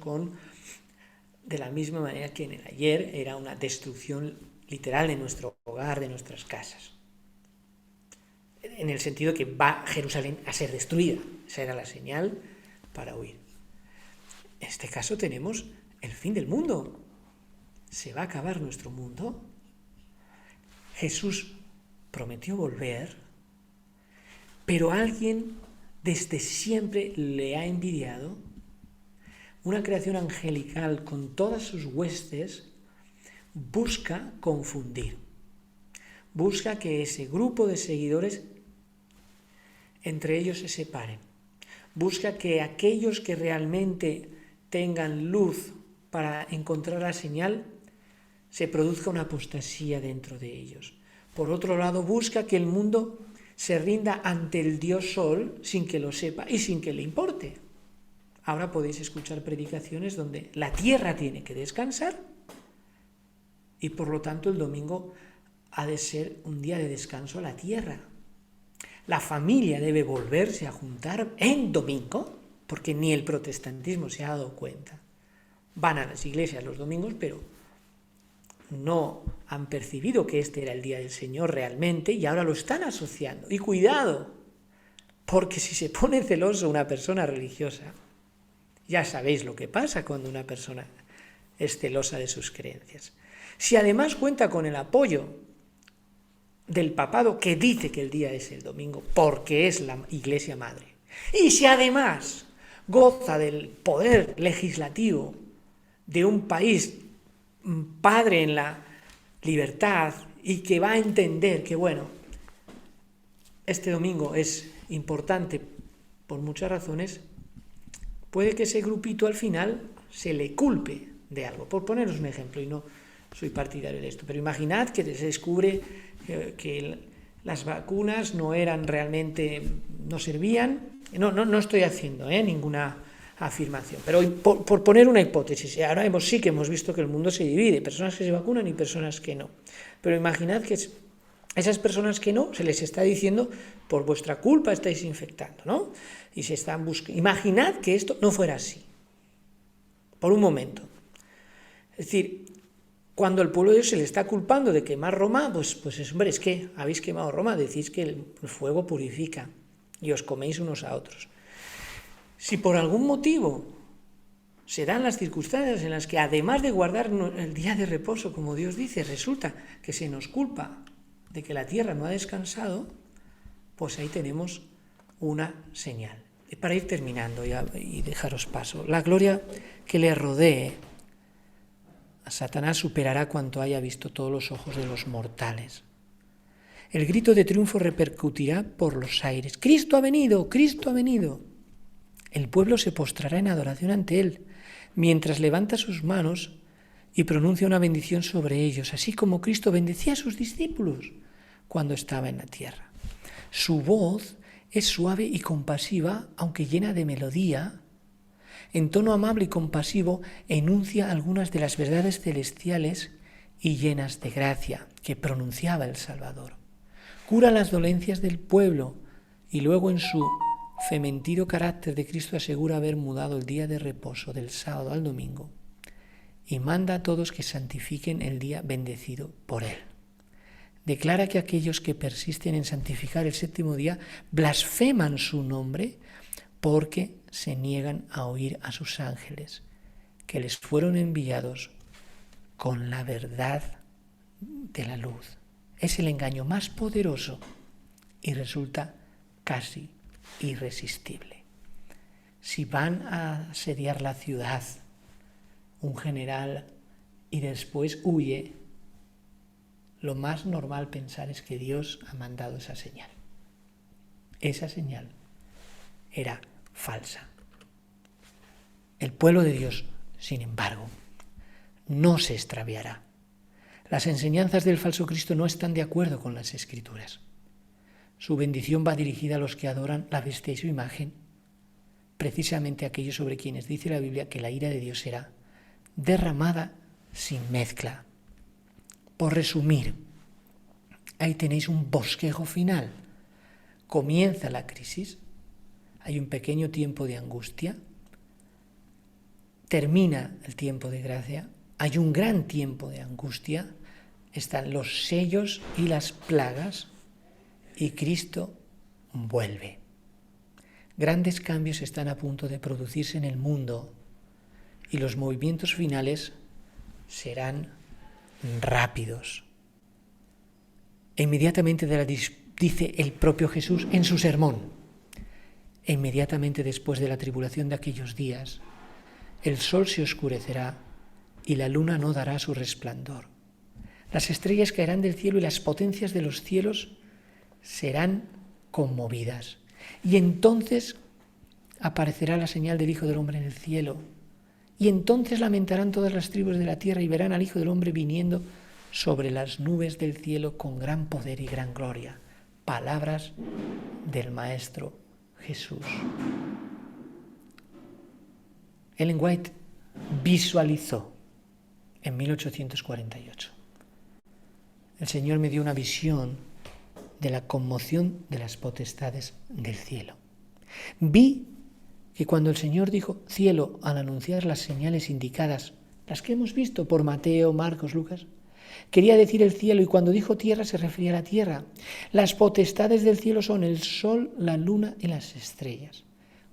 de la misma manera que en el ayer era una destrucción literal de nuestro hogar, de nuestras casas. En el sentido que va Jerusalén a ser destruida. Esa era la señal para huir. En este caso tenemos el fin del mundo. Se va a acabar nuestro mundo. Jesús prometió volver, pero alguien desde siempre le ha envidiado. Una creación angelical con todas sus huestes busca confundir. Busca que ese grupo de seguidores entre ellos se separen. Busca que aquellos que realmente tengan luz para encontrar la señal, se produzca una apostasía dentro de ellos. Por otro lado, busca que el mundo se rinda ante el Dios Sol sin que lo sepa y sin que le importe. Ahora podéis escuchar predicaciones donde la tierra tiene que descansar y por lo tanto el domingo ha de ser un día de descanso a la tierra. La familia debe volverse a juntar en domingo, porque ni el protestantismo se ha dado cuenta. Van a las iglesias los domingos, pero no han percibido que este era el día del Señor realmente y ahora lo están asociando. Y cuidado, porque si se pone celoso una persona religiosa, ya sabéis lo que pasa cuando una persona es celosa de sus creencias. Si además cuenta con el apoyo del papado que dice que el día es el domingo, porque es la Iglesia Madre, y si además goza del poder legislativo de un país padre en la libertad y que va a entender que, bueno, este domingo es importante por muchas razones, puede que ese grupito al final se le culpe de algo. Por poneros un ejemplo, y no soy partidario de esto, pero imaginad que se descubre que las vacunas no eran realmente, no servían. No estoy haciendo ninguna afirmación, pero por poner una hipótesis, ahora sí que hemos visto que el mundo se divide, personas que se vacunan y personas que no, pero imaginad que esas personas que no, se les está diciendo, por vuestra culpa estáis infectando, ¿no? Y se están buscando. Imaginad que esto no fuera así, por un momento. Es decir, cuando el pueblo de Dios se le está culpando de quemar Roma, pues hombre, es que habéis quemado Roma, decís que el fuego purifica y os coméis unos a otros. Si por algún motivo se dan las circunstancias en las que, además de guardar el día de reposo, como Dios dice, resulta que se nos culpa de que la tierra no ha descansado, pues ahí tenemos una señal. Y para ir terminando y dejaros paso, la gloria que le rodee a Satanás superará cuanto haya visto todos los ojos de los mortales. El grito de triunfo repercutirá por los aires. ¡Cristo ha venido! ¡Cristo ha venido! El pueblo se postrará en adoración ante él, mientras levanta sus manos y pronuncia una bendición sobre ellos, así como Cristo bendecía a sus discípulos cuando estaba en la tierra. Su voz es suave y compasiva, aunque llena de melodía. En tono amable y compasivo enuncia algunas de las verdades celestiales y llenas de gracia que pronunciaba el Salvador. Cura las dolencias del pueblo y luego en su fementido carácter de Cristo asegura haber mudado el día de reposo del sábado al domingo y manda a todos que santifiquen el día bendecido por él. Declara que aquellos que persisten en santificar el séptimo día blasfeman su nombre porque se niegan a oír a sus ángeles, que les fueron enviados con la verdad de la luz. Es el engaño más poderoso y resulta casi irresistible. Si van a asediar la ciudad un general y después huye, lo más normal pensar es que Dios ha mandado esa señal. Esa señal era falsa. El pueblo de Dios, sin embargo, no se extraviará. Las enseñanzas del falso Cristo no están de acuerdo con las Escrituras. Su bendición va dirigida a los que adoran la bestia y su imagen, precisamente aquellos sobre quienes dice la Biblia que la ira de Dios será derramada sin mezcla. Por resumir, ahí tenéis un bosquejo final. Comienza la crisis, hay un pequeño tiempo de angustia, termina el tiempo de gracia, hay un gran tiempo de angustia, están los sellos y las plagas, y Cristo vuelve. Grandes cambios están a punto de producirse en el mundo y los movimientos finales serán rápidos. E inmediatamente dice el propio Jesús en su sermón, inmediatamente después de la tribulación de aquellos días, el sol se oscurecerá y la luna no dará su resplandor. Las estrellas caerán del cielo y las potencias de los cielos serán conmovidas. Y entonces aparecerá la señal del Hijo del Hombre en el cielo. Y entonces lamentarán todas las tribus de la tierra y verán al Hijo del Hombre viniendo sobre las nubes del cielo con gran poder y gran gloria. Palabras del Maestro Jesús. Ellen White visualizó en 1848. El Señor me dio una visión de la conmoción de las potestades del cielo. Vi que cuando el Señor dijo cielo al anunciar las señales indicadas, las que hemos visto por Mateo, Marcos, Lucas, quería decir el cielo, y cuando dijo tierra se refería a la tierra. Las potestades del cielo son el sol, la luna y las estrellas.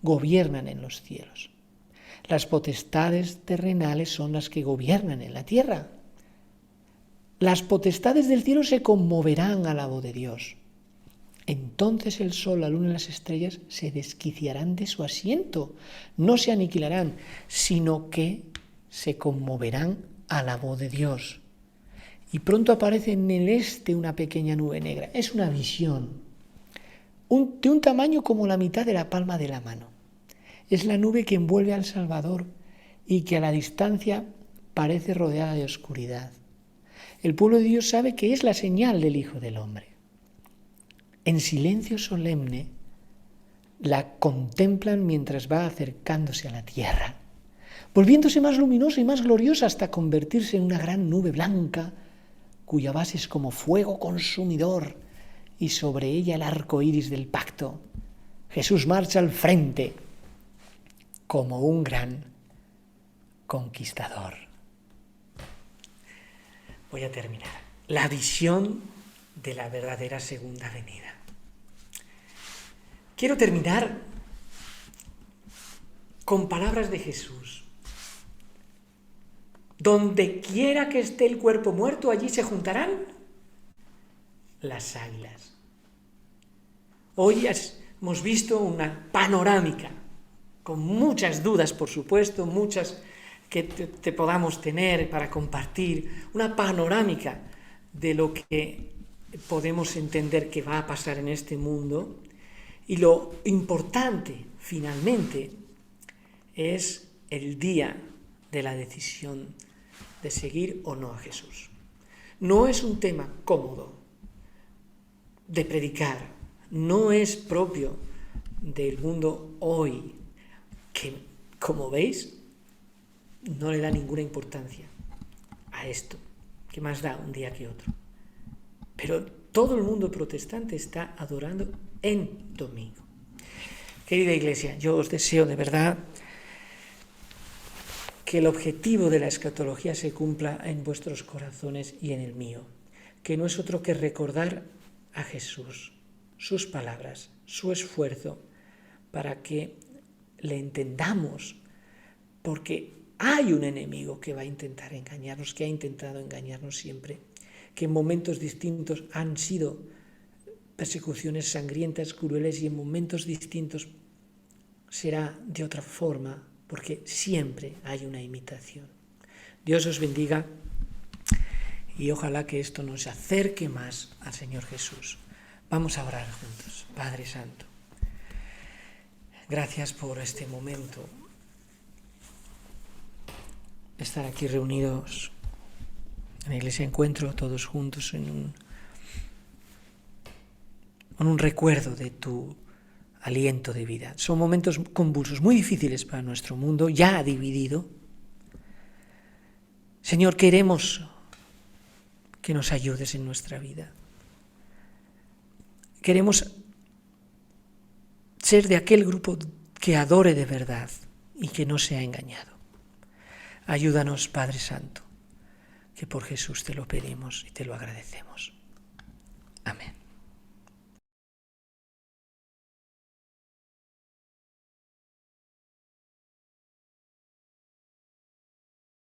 Gobiernan en los cielos. Las potestades terrenales son las que gobiernan en la tierra. Las potestades del cielo se conmoverán a la voz de Dios. Entonces el sol, la luna y las estrellas se desquiciarán de su asiento. No se aniquilarán, sino que se conmoverán a la voz de Dios. Y pronto aparece en el este una pequeña nube negra. Es una visión de un tamaño como la mitad de la palma de la mano. Es la nube que envuelve al Salvador y que a la distancia parece rodeada de oscuridad. El pueblo de Dios sabe que es la señal del Hijo del Hombre. En silencio solemne la contemplan mientras va acercándose a la tierra, volviéndose más luminosa y más gloriosa hasta convertirse en una gran nube blanca, cuya base es como fuego consumidor, y sobre ella el arco iris del pacto. Jesús marcha al frente como un gran conquistador. Voy a terminar. La visión de la verdadera segunda venida. Quiero terminar con palabras de Jesús. Donde quiera que esté el cuerpo muerto, allí se juntarán las águilas. Hoy hemos visto una panorámica, con muchas dudas, por supuesto, muchas que te podamos tener para compartir, una panorámica de lo que podemos entender que va a pasar en este mundo. Y lo importante, finalmente, es el día de la decisión de seguir o no a Jesús. No es un tema cómodo de predicar, no es propio del mundo hoy, que, como veis, no le da ninguna importancia a esto, que más da un día que otro. Pero todo el mundo protestante está adorando en domingo. Querida Iglesia, yo os deseo de verdad que el objetivo de la escatología se cumpla en vuestros corazones y en el mío, que no es otro que recordar a Jesús, sus palabras, su esfuerzo, para que le entendamos, porque Hay un enemigo que va a intentar engañarnos, que ha intentado engañarnos siempre, que en momentos distintos han sido persecuciones sangrientas, crueles, y en momentos distintos será de otra forma, porque siempre hay una imitación. Dios os bendiga y ojalá que esto nos acerque más al Señor Jesús. Vamos a orar juntos. Padre Santo, gracias por este momento, estar aquí reunidos en la Iglesia Encuentro, todos juntos con un recuerdo de tu aliento de vida. Son momentos convulsos, muy difíciles para nuestro mundo, ya dividido. Señor, queremos que nos ayudes en nuestra vida. Queremos ser de aquel grupo que adore de verdad y que no sea engañado. Ayúdanos, Padre Santo, que por Jesús te lo pedimos y te lo agradecemos. Amén.